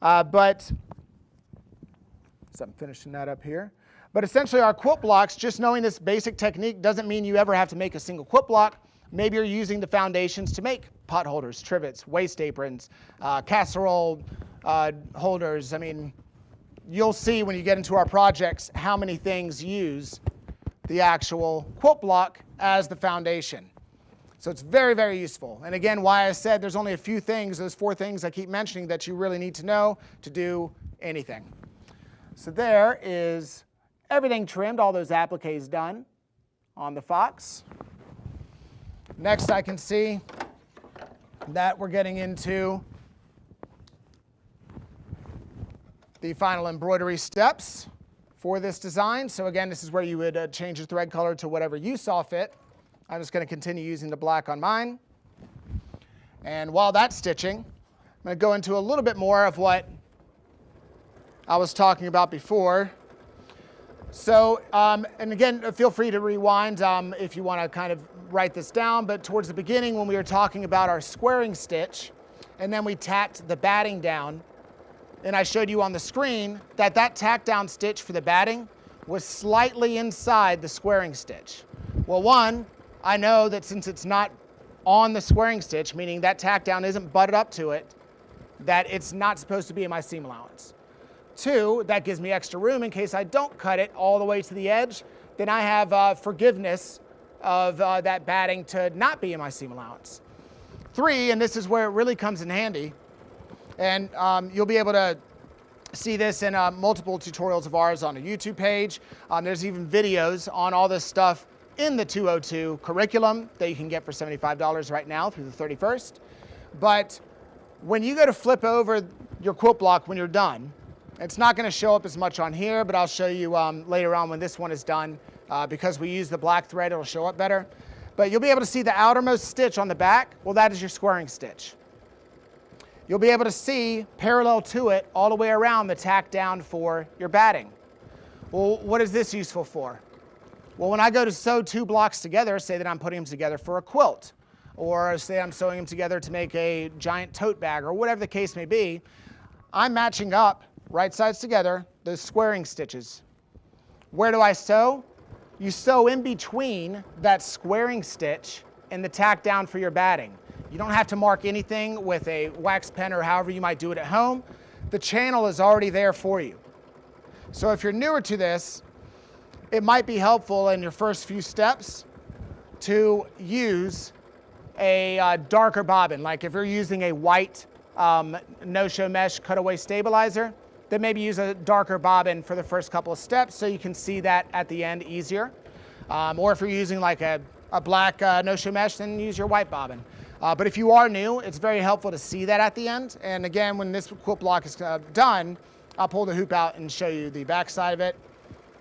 So I'm finishing that up here. But essentially our quilt blocks, just knowing this basic technique doesn't mean you ever have to make a single quilt block. Maybe you're using the foundations to make pot holders, trivets, waist aprons, casserole holders. I mean, you'll see when you get into our projects how many things use the actual quilt block as the foundation. So it's very, very useful. And again, why I said there's only a few things, those 4 things I keep mentioning, that you really need to know to do anything. So there is everything trimmed, all those appliques done on the fox. Next, I can see that we're getting into the final embroidery steps for this design. So again, this is where you would change your thread color to whatever you saw fit. I'm just going to continue using the black on mine. And while that's stitching, I'm going to go into a little bit more of what I was talking about before. So, and again, feel free to rewind if you want to kind of write this down, but towards the beginning when we were talking about our squaring stitch, and then we tacked the batting down, and I showed you on the screen that that tack down stitch for the batting was slightly inside the squaring stitch. Well, one, I know that since it's not on the squaring stitch, meaning that tack down isn't butted up to it, that it's not supposed to be in my seam allowance. 2, that gives me extra room in case I don't cut it all the way to the edge. Then I have forgiveness of that batting to not be in my seam allowance. 3, and this is where it really comes in handy, and you'll be able to see this in multiple tutorials of ours on a YouTube page. There's even videos on all this stuff in the 202 curriculum that you can get for $75 right now through the 31st. But when you go to flip over your quilt block when you're done, it's not going to show up as much on here, but I'll show you later on when this one is done. Because we use the black thread, it'll show up better. But you'll be able to see the outermost stitch on the back. Well, that is your squaring stitch. You'll be able to see parallel to it all the way around the tack down for your batting. Well, what is this useful for? Well, when I go to sew two blocks together, say that I'm putting them together for a quilt, or say I'm sewing them together to make a giant tote bag, or whatever the case may be, I'm matching up right sides together, those squaring stitches. Where do I sew? You sew in between that squaring stitch and the tack down for your batting. You don't have to mark anything with a wax pen or however you might do it at home. The channel is already there for you. So if you're newer to this, it might be helpful in your first few steps to use a darker bobbin. Like if you're using a white no-show mesh cutaway stabilizer, then maybe use a darker bobbin for the first couple of steps so you can see that at the end easier. Or if you're using like a black no-show mesh, then use your white bobbin. But if you are new, it's very helpful to see that at the end. And again, when this quilt block is done, I'll pull the hoop out and show you the back side of it,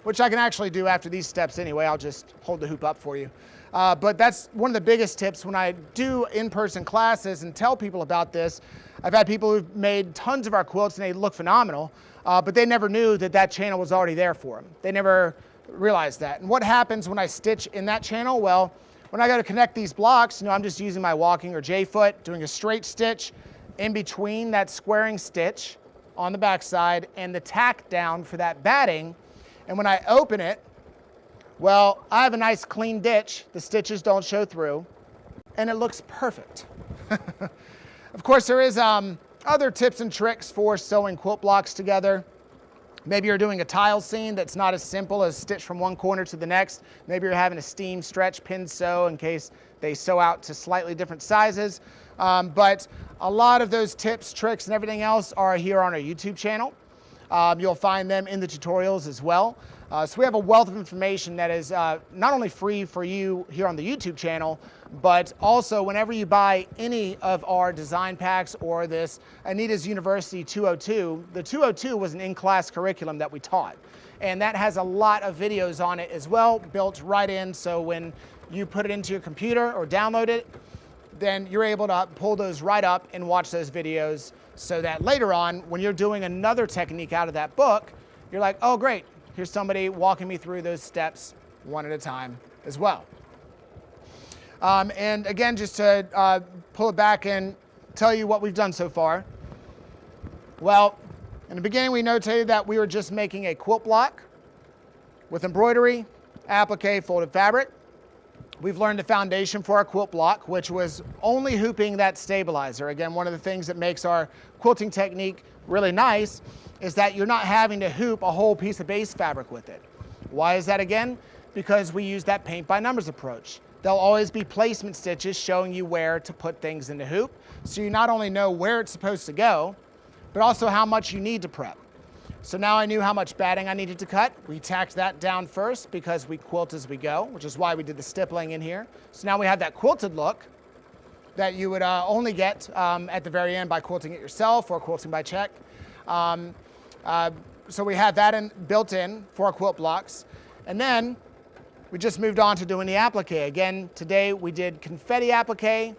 which I can actually do after these steps anyway. I'll just hold the hoop up for you. But that's one of the biggest tips when I do in-person classes and tell people about this. I've had people who've made tons of our quilts and they look phenomenal, but they never knew that that channel was already there for them. They never realized that. And what happens when I stitch in that channel? Well, when I go to connect these blocks, I'm just using my walking or J-foot, doing a straight stitch in between that squaring stitch on the back side and the tack down for that batting. And when I open it, well, I have a nice clean ditch. The stitches don't show through, and it looks perfect. Of course, there is other tips and tricks for sewing quilt blocks together. Maybe you're doing a tile seam that's not as simple as stitch from one corner to the next. Maybe you're having a steam, stretch, pin sew in case they sew out to slightly different sizes. But a lot of those tips, tricks, and everything else are here on our YouTube channel. You'll find them in the tutorials as well. So we have a wealth of information that is not only free for you here on the YouTube channel, but also whenever you buy any of our design packs or this Anita's University 202, the 202 was an in-class curriculum that we taught. And that has a lot of videos on it as well, built right in. So when you put it into your computer or download it, then you're able to pull those right up and watch those videos so that later on, when you're doing another technique out of that book, you're like, oh great, here's somebody walking me through those steps one at a time as well. And again, just to pull it back and tell you what we've done so far. Well, in the beginning we notated that we were just making a quilt block with embroidery, applique, folded fabric. We've learned the foundation for our quilt block, which was only hooping that stabilizer. Again, one of the things that makes our quilting technique really nice is that you're not having to hoop a whole piece of base fabric with it. Why is that again? Because we use that paint by numbers approach. There'll always be placement stitches showing you where to put things in the hoop. So you not only know where it's supposed to go, but also how much you need to prep. So now I knew how much batting I needed to cut. We tacked that down first because we quilt as we go, which is why we did the stippling in here. So now we have that quilted look that you would only get at the very end by quilting it yourself or quilting by check. So we have that built in for our quilt blocks. And then we just moved on to doing the applique. Again, today we did confetti applique,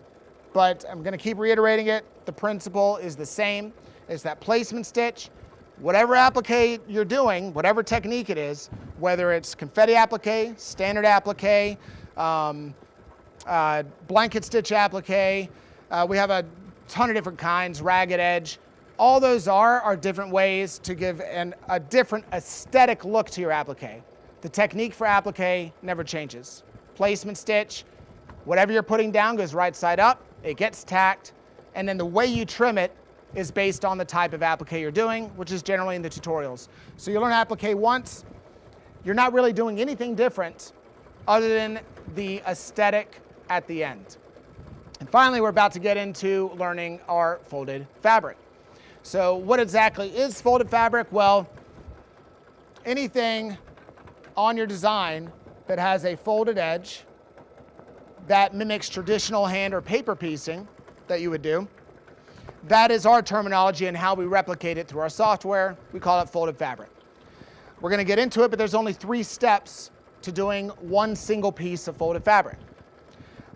but I'm going to keep reiterating it. The principle is the same. It's that placement stitch. Whatever applique you're doing, whatever technique it is, whether it's confetti applique, standard applique, blanket stitch applique, we have a ton of different kinds, ragged edge. All those are different ways to give a different aesthetic look to your applique. The technique for applique never changes. Placement stitch, whatever you're putting down goes right side up, it gets tacked, and then the way you trim it is based on the type of applique you're doing, which is generally in the tutorials. So you learn applique once, you're not really doing anything different other than the aesthetic at the end. And finally, we're about to get into learning our folded fabric. So what exactly is folded fabric? Well, anything on your design that has a folded edge that mimics traditional hand or paper piecing that you would do, that is our terminology and how we replicate it through our software. We call it folded fabric. We're going to get into it, but there's only 3 steps to doing one single piece of folded fabric.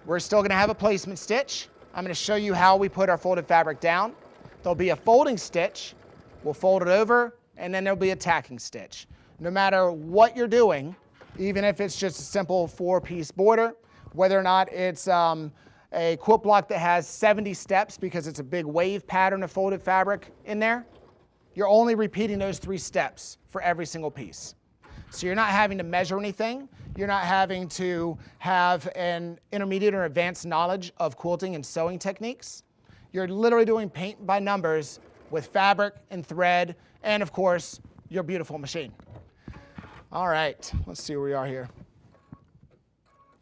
We're still going to have a placement stitch. I'm going to show you how we put our folded fabric down. There'll be a folding stitch. We'll fold it over, and then there'll be a tacking stitch. No matter what you're doing, even if it's just a simple 4-piece border, whether or not it's a quilt block that has 70 steps because it's a big wave pattern of folded fabric in there, you're only repeating those 3 steps for every single piece. So you're not having to measure anything. You're not having to have an intermediate or advanced knowledge of quilting and sewing techniques. You're literally doing paint by numbers with fabric and thread and, of course, your beautiful machine. All right, let's see where we are here.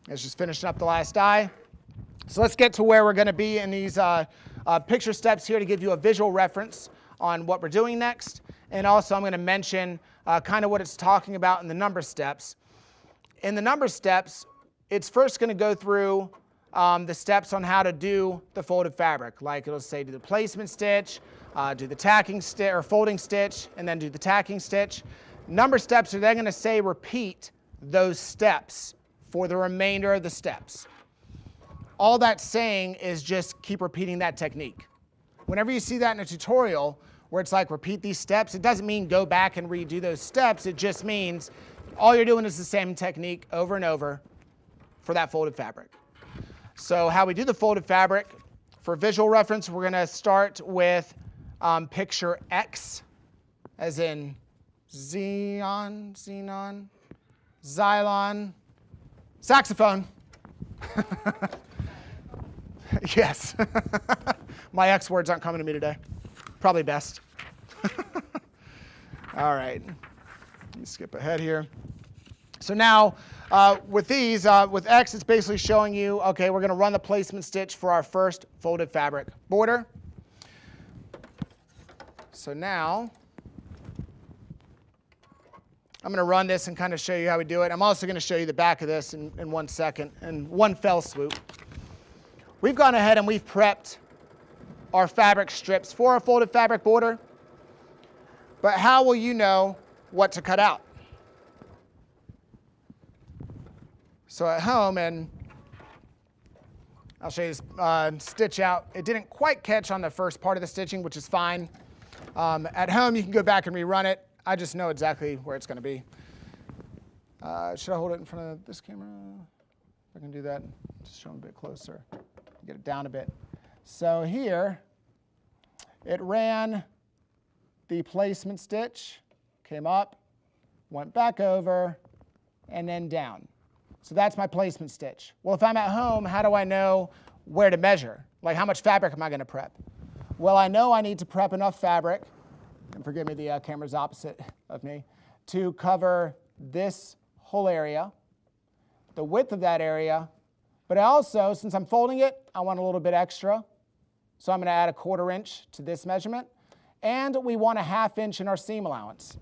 It's just finishing up the last die. So let's get to where we're going to be in these picture steps here to give you a visual reference on what we're doing next. And also I'm going to mention kind of what it's talking about in the number steps. In the number steps, it's first going to go through the steps on how to do the folded fabric. Like it'll say do the placement stitch, do the tacking stitch or folding stitch, and then do the tacking stitch. Number steps are then going to say repeat those steps for the remainder of the steps. All that's saying is just keep repeating that technique. Whenever you see that in a tutorial where it's like repeat these steps, it doesn't mean go back and redo those steps. It just means all you're doing is the same technique over and over for that folded fabric. So how we do the folded fabric, for visual reference, we're going to start with picture X, as in xenon, xylon, saxophone. Yes. My X words aren't coming to me today. Probably best. All right. Let me skip ahead here. So now with these, with X, it's basically showing you, okay, we're going to run the placement stitch for our first folded fabric border. So now I'm going to run this and kind of show you how we do it. I'm also going to show you the back of this in 1 second, in one fell swoop. We've gone ahead and we've prepped our fabric strips for our folded fabric border. But how will you know what to cut out? So at home, and I'll show you this stitch out. It didn't quite catch on the first part of the stitching, which is fine. At home, you can go back and rerun it. I just know exactly where it's going to be. Should I hold it in front of this camera? If I can do that, just show them a bit closer. Get it down a bit. So here, it ran the placement stitch, came up, went back over, and then down. So that's my placement stitch. Well, if I'm at home, how do I know where to measure? Like, how much fabric am I going to prep? Well, I know I need to prep enough fabric, and forgive me, the camera's opposite of me, to cover this whole area, the width of that area. But I also, since I'm folding it, I want a little bit extra. So I'm going to add a 1/4 inch to this measurement. And we want a 1/2 inch in our seam allowance.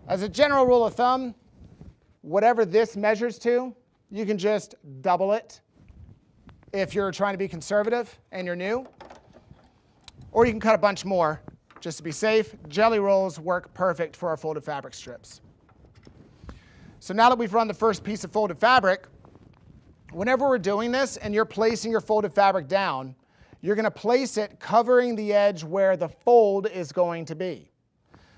As a general rule of thumb, whatever this measures to, you can just double it if you're trying to be conservative and you're new. Or you can cut a bunch more just to be safe. Jelly rolls work perfect for our folded fabric strips. So now that we've run the first piece of folded fabric, whenever we're doing this and you're placing your folded fabric down, you're going to place it covering the edge where the fold is going to be.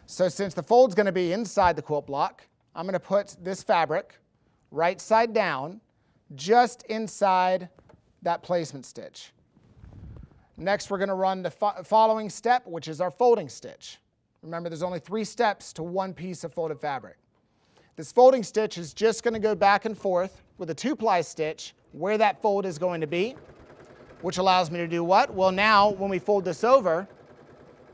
So since the fold's going to be inside the quilt block, I'm going to put this fabric right side down just inside that placement stitch. Next, we're going to run the following step, which is our folding stitch. Remember, there's only 3 steps to one piece of folded fabric. This folding stitch is just going to go back and forth with a 2-ply stitch where that fold is going to be, which allows me to do what? Well, now when we fold this over,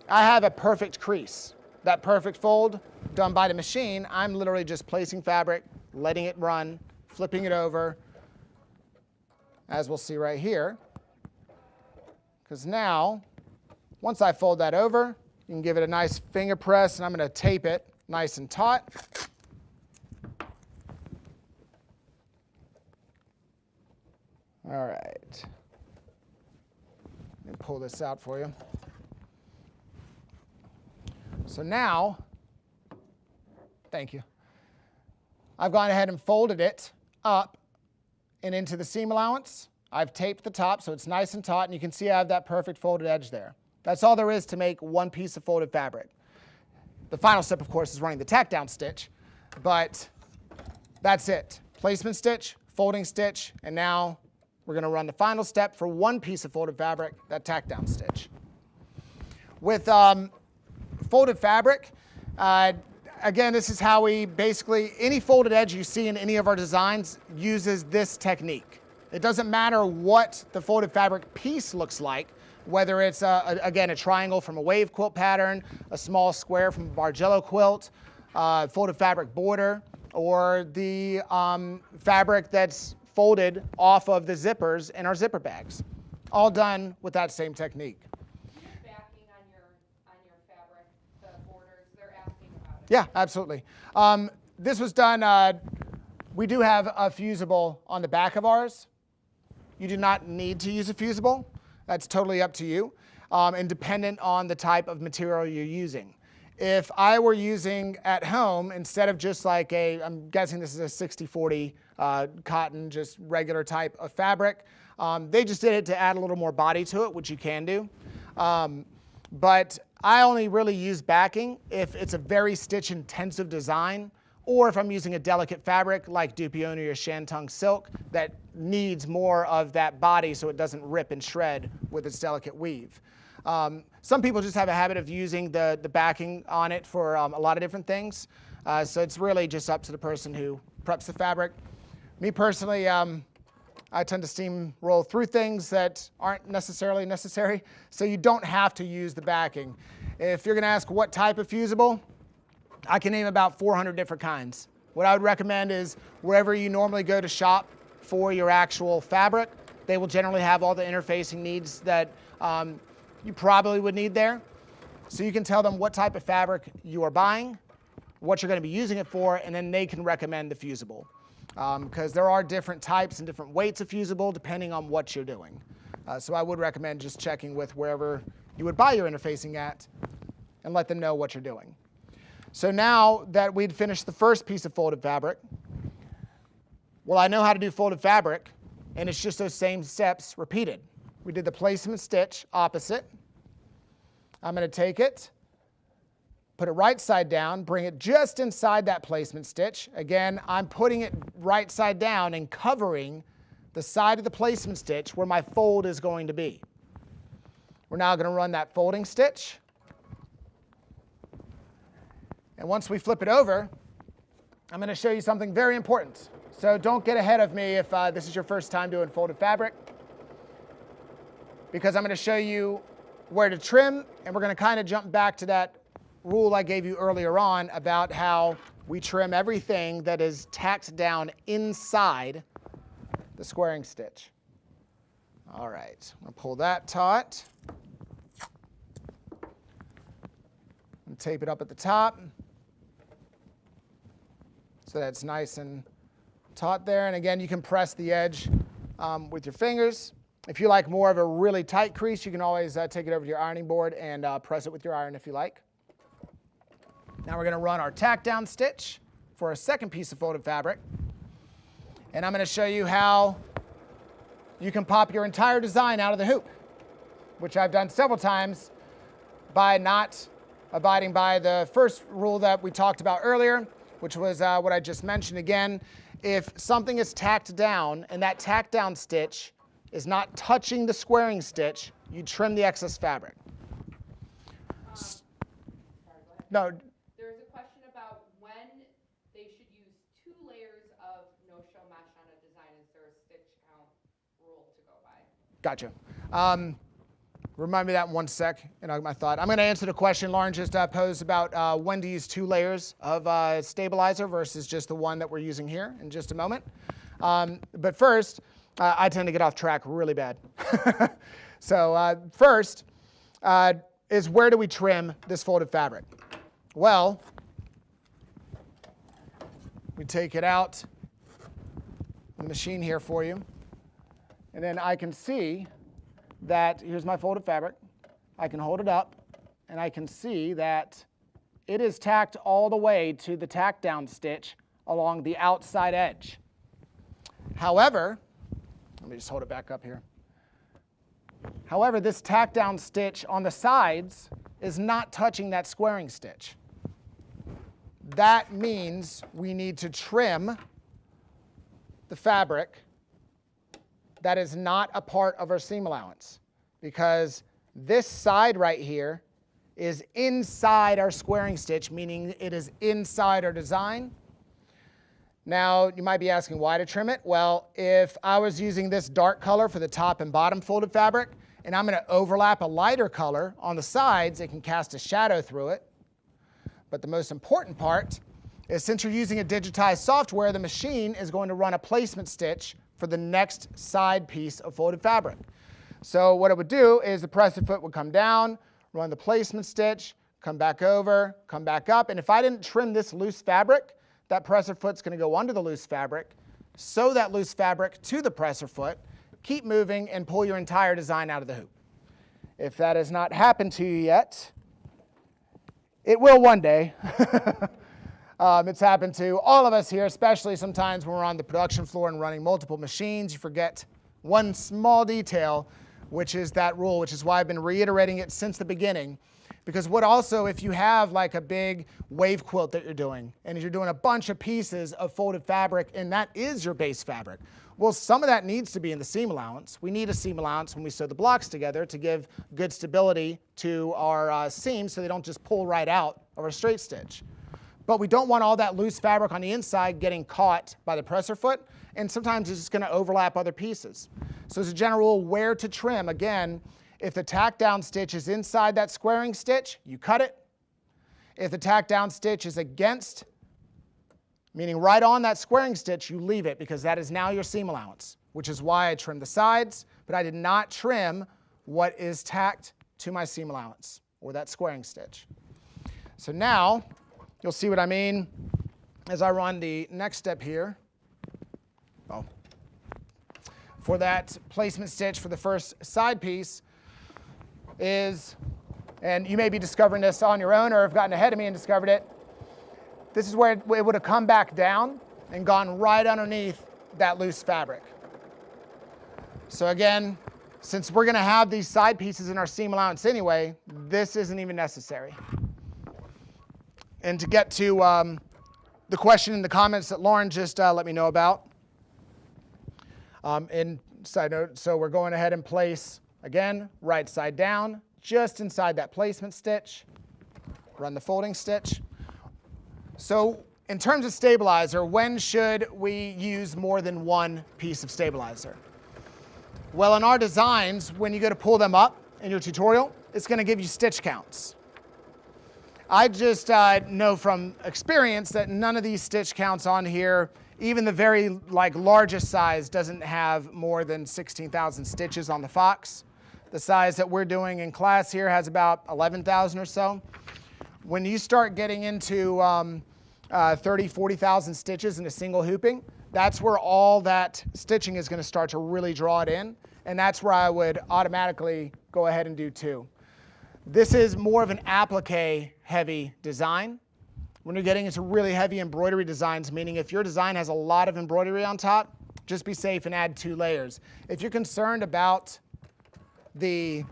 I have a perfect crease. That perfect fold done by the machine, I'm literally just placing fabric, letting it run, flipping it over, as we'll see right here. Because now, once I fold that over, You can give it a nice finger press, and I'm going to tape it nice and taut. All right. Let me pull this out for you. So now, thank you. I've gone ahead and folded it up and into the seam allowance. I've taped the top so it's nice and taut, and you can see I have that perfect folded edge there. That's all there is to make one piece of folded fabric. The final step, of course, is running the tack down stitch, but that's it. Placement stitch, folding stitch, and now we're going to run the final step for one piece of folded fabric, that tack down stitch. With folded fabric, again, this is how we basically, any folded edge you see in any of our designs uses this technique. It doesn't matter what the folded fabric piece looks like, whether it's, again, a triangle from a wave quilt pattern, a small square from a Bargello quilt, folded fabric border, or the fabric that's folded off of the zippers in our zipper bags. All done with that same technique. Backing on your fabric, the borders, they're asking about it. Yeah, absolutely. This was done, we do have a fusible on the back of ours. You do not need to use a fusible. That's totally up to you, and dependent on the type of material you're using. If I were using at home, instead of just like I'm guessing this is a 60-40 cotton, just regular type of fabric, they just did it to add a little more body to it, which you can do. But I only really use backing if it's a very stitch-intensive design, or if I'm using a delicate fabric like Dupioni or Shantung silk that needs more of that body so it doesn't rip and shred with its delicate weave. Some people just have a habit of using the backing on it for a lot of different things. So it's really just up to the person who preps the fabric. Me personally, I tend to steamroll through things that aren't necessarily necessary, so you don't have to use the backing. If you're going to ask what type of fusible, I can name about 400 different kinds. What I would recommend is wherever you normally go to shop for your actual fabric, they will generally have all the interfacing needs that you probably would need there. So you can tell them what type of fabric you are buying, what you're going to be using it for, and then they can recommend the fusible. Because there are different types and different weights of fusible depending on what you're doing. So I would recommend just checking with wherever you would buy your interfacing at and let them know what you're doing. So now that we'd finished the first piece of folded fabric, well, I know how to do folded fabric, and it's just those same steps repeated. We did the placement stitch opposite. I'm going to take it, put it right side down, bring it just inside that placement stitch. Again, I'm putting it right side down and covering the side of the placement stitch where my fold is going to be. We're now going to run that folding stitch. And once we flip it over, I'm going to show you something very important. So don't get ahead of me if this is your first time doing folded fabric, because I'm going to show you where to trim, and we're going to kind of jump back to that rule I gave you earlier on about how we trim everything that is tacked down inside the squaring stitch. All right, I'm going to pull that taut and tape it up at the top so that it's nice and taut there. And again, you can press the edge with your fingers. If you like more of a really tight crease, you can always take it over to your ironing board and press it with your iron if you like. Now we're going to run our tack down stitch for a second piece of folded fabric. And I'm going to show you how you can pop your entire design out of the hoop, which I've done several times by not abiding by the first rule that we talked about earlier, which was what I just mentioned again. If something is tacked down and that tack down stitch is not touching the squaring stitch, you trim the excess fabric. No. There's a question about when they should use 2 layers of no-show mesh on a design. Is there a stitch count rule to go by? Gotcha. Remind me that in 1 sec, and I'll get my thought. I'm going to answer the question Lauren just posed about when to use 2 layers of stabilizer versus just the one that we're using here in just a moment. But first, I tend to get off track really bad. So first, is where do we trim this folded fabric? Well, we take it out the machine here for you, and then I can see that here's my folded fabric. I can hold it up, and I can see that it is tacked all the way to the tack down stitch along the outside edge. However, let me just hold it back up here. However, this tack down stitch on the sides is not touching that squaring stitch. That means we need to trim the fabric that is not a part of our seam allowance, because this side right here is inside our squaring stitch, meaning it is inside our design. Now, you might be asking why to trim it. Well, if I was using this dark color for the top and bottom folded fabric, and I'm going to overlap a lighter color on the sides, it can cast a shadow through it. But the most important part is, since you're using a digitized software, the machine is going to run a placement stitch for the next side piece of folded fabric. So what it would do is the presser foot would come down, run the placement stitch, come back over, come back up. And if I didn't trim this loose fabric, that presser foot's going to go under the loose fabric, sew that loose fabric to the presser foot, keep moving, and pull your entire design out of the hoop. If that has not happened to you yet, it will one day. It's happened to all of us here, especially sometimes when we're on the production floor and running multiple machines. You forget one small detail, which is that rule, which is why I've been reiterating it since the beginning. Because what also, if you have like a big wave quilt that you're doing, and you're doing a bunch of pieces of folded fabric, and that is your base fabric, well, some of that needs to be in the seam allowance. We need a seam allowance when we sew the blocks together to give good stability to our seams so they don't just pull right out of our straight stitch. But we don't want all that loose fabric on the inside getting caught by the presser foot, and sometimes it's just going to overlap other pieces. So as a general rule, where to trim, again, if the tack down stitch is inside that squaring stitch, you cut it. If the tack down stitch is against, meaning right on that squaring stitch, you leave it, because that is now your seam allowance, which is why I trimmed the sides, but I did not trim what is tacked to my seam allowance, or that squaring stitch. So now, you'll see what I mean as I run the next step here. Oh. For that placement stitch for the first side piece is, and you may be discovering this on your own or have gotten ahead of me and discovered it, this is where it would have come back down and gone right underneath that loose fabric. So again, since we're going to have these side pieces in our seam allowance anyway, this isn't even necessary. And to get to the question in the comments that Lauren just let me know about, and side note, so we're going ahead and place, again, right side down, just inside that placement stitch, run the folding stitch. So in terms of stabilizer, when should we use more than one piece of stabilizer? Well, in our designs, when you go to pull them up in your tutorial, it's going to give you stitch counts. I just know from experience that none of these stitch counts on here, even the very largest size, doesn't have more than 16,000 stitches on the Fox. The size that we're doing in class here has about 11,000 or so. When you start getting into 30,000, 40,000 stitches in a single hooping, that's where all that stitching is going to start to really draw it in, and that's where I would automatically go ahead and do 2. This is more of an applique heavy design. When you're getting into really heavy embroidery designs, meaning if your design has a lot of embroidery on top, just be safe and add 2 layers. If you're concerned about the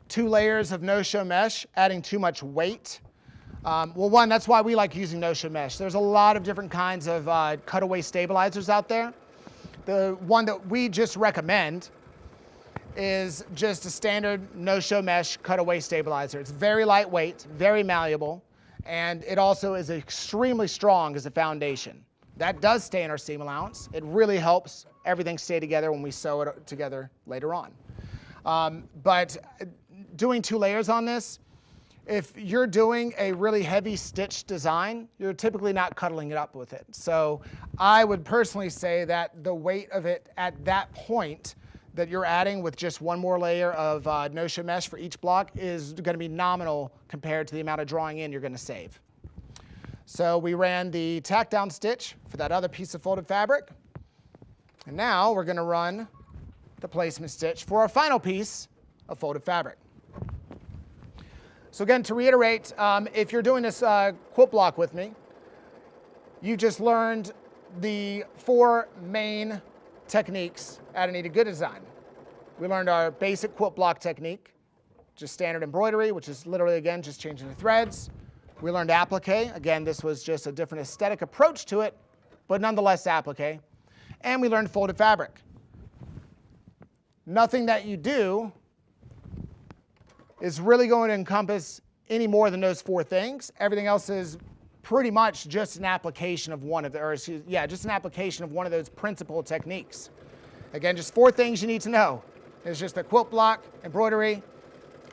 2 layers of no-show mesh adding too much weight, well, one, that's why we like using no-show mesh. There's a lot of different kinds of cutaway stabilizers out there. The one that we just recommend is just a standard no-show mesh cutaway stabilizer. It's very lightweight, very malleable, and it also is extremely strong as a foundation. That does stay in our seam allowance. It really helps everything stay together when we sew it together later on. But doing 2 layers on this, if you're doing a really heavy stitch design, you're typically not cuddling it up with it. So I would personally say that the weight of it at that point that you're adding with just one more layer of no-show mesh for each block is going to be nominal compared to the amount of drawing in you're going to save. So we ran the tack down stitch for that other piece of folded fabric. And now we're going to run the placement stitch for our final piece of folded fabric. So again, to reiterate, if you're doing this quilt block with me, you just learned the 4 main techniques at Anita Good Design. We learned our basic quilt block technique, just standard embroidery, which is literally, again, just changing the threads. We learned applique. Again, this was just a different aesthetic approach to it, but nonetheless applique. And we learned folded fabric. Nothing that you do is really going to encompass any more than those 4 things. Everything else is pretty much just an application of one of the, or excuse, yeah, just an application of one of those principal techniques. Again, just 4 things you need to know. It's just the quilt block, embroidery,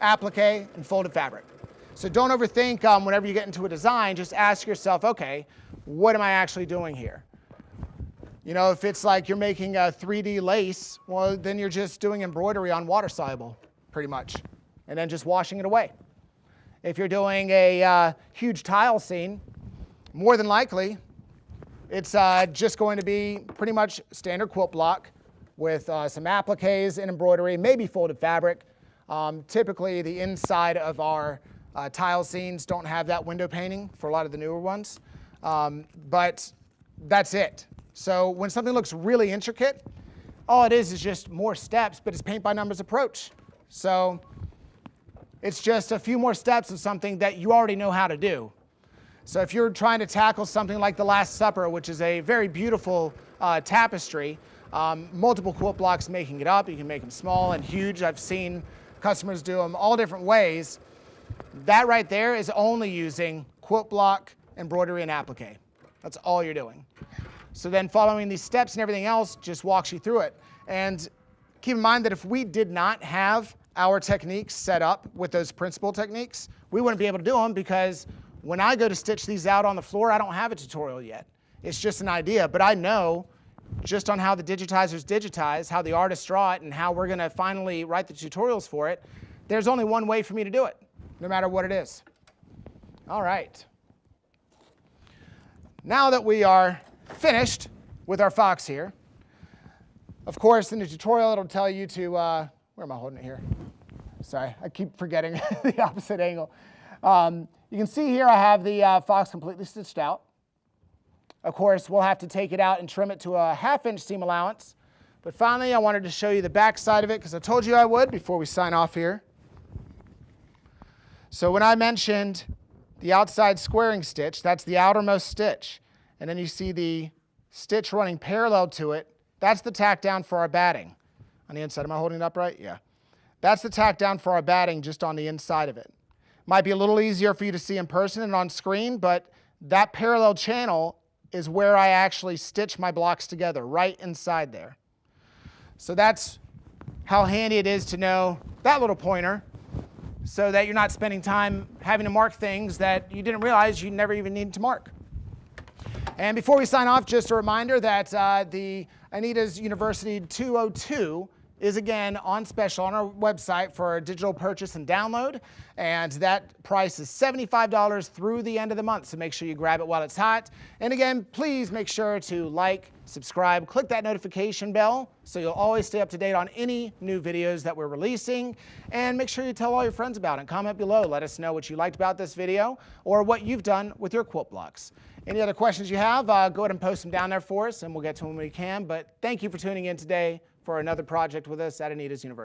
applique, and folded fabric. So don't overthink whenever you get into a design, just ask yourself, okay, what am I actually doing here? You know, if it's like you're making a 3D lace, well, then you're just doing embroidery on water soluble, pretty much, and then just washing it away. If you're doing a huge tile scene, more than likely, it's just going to be pretty much standard quilt block with some appliques and embroidery, maybe folded fabric. Typically, the inside of our tile scenes don't have that window painting for a lot of the newer ones, but that's it. So when something looks really intricate, all it is just more steps, but it's paint by numbers approach. So it's just a few more steps of something that you already know how to do. So if you're trying to tackle something like the Last Supper, which is a very beautiful tapestry, multiple quilt blocks making it up. You can make them small and huge. I've seen customers do them all different ways. That right there is only using quilt block, embroidery, and applique. That's all you're doing. So then following these steps and everything else just walks you through it. And keep in mind that if we did not have our techniques set up with those principal techniques, we wouldn't be able to do them, because when I go to stitch these out on the floor, I don't have a tutorial yet. It's just an idea, but I know just on how the digitizers digitize, how the artists draw it, and how we're going to finally write the tutorials for it, there's only one way for me to do it, no matter what it is. All right. Now that we are finished with our fox here, of course, in the tutorial, it'll tell you to, where am I holding it here? Sorry, I keep forgetting the opposite angle. You can see here I have the fox completely stitched out. Of course, we'll have to take it out and trim it to a 1/2 inch seam allowance. But finally, I wanted to show you the back side of it, because I told you I would before we sign off here. So when I mentioned the outside squaring stitch, that's the outermost stitch. And then you see the stitch running parallel to it. That's the tack down for our batting. On the inside, am I holding it up right? Yeah. That's the tack down for our batting just on the inside of it. Might be a little easier for you to see in person and on screen, but that parallel channel is where I actually stitch my blocks together, right inside there. So that's how handy it is to know that little pointer, so that you're not spending time having to mark things that you didn't realize you never even needed to mark. And before we sign off, just a reminder that the Anita's University 202 is again on special on our website for a digital purchase and download, and that price is $75 through the end of the month, so make sure you grab it while it's hot. And again, please make sure to like, subscribe, click that notification bell so you'll always stay up to date on any new videos that we're releasing, and make sure you tell all your friends about it. Comment below, let us know what you liked about this video or what you've done with your quilt blocks. Any other questions you have, go ahead and post them down there for us and we'll get to them when we can. But thank you for tuning in today for another project with us at Anita's University.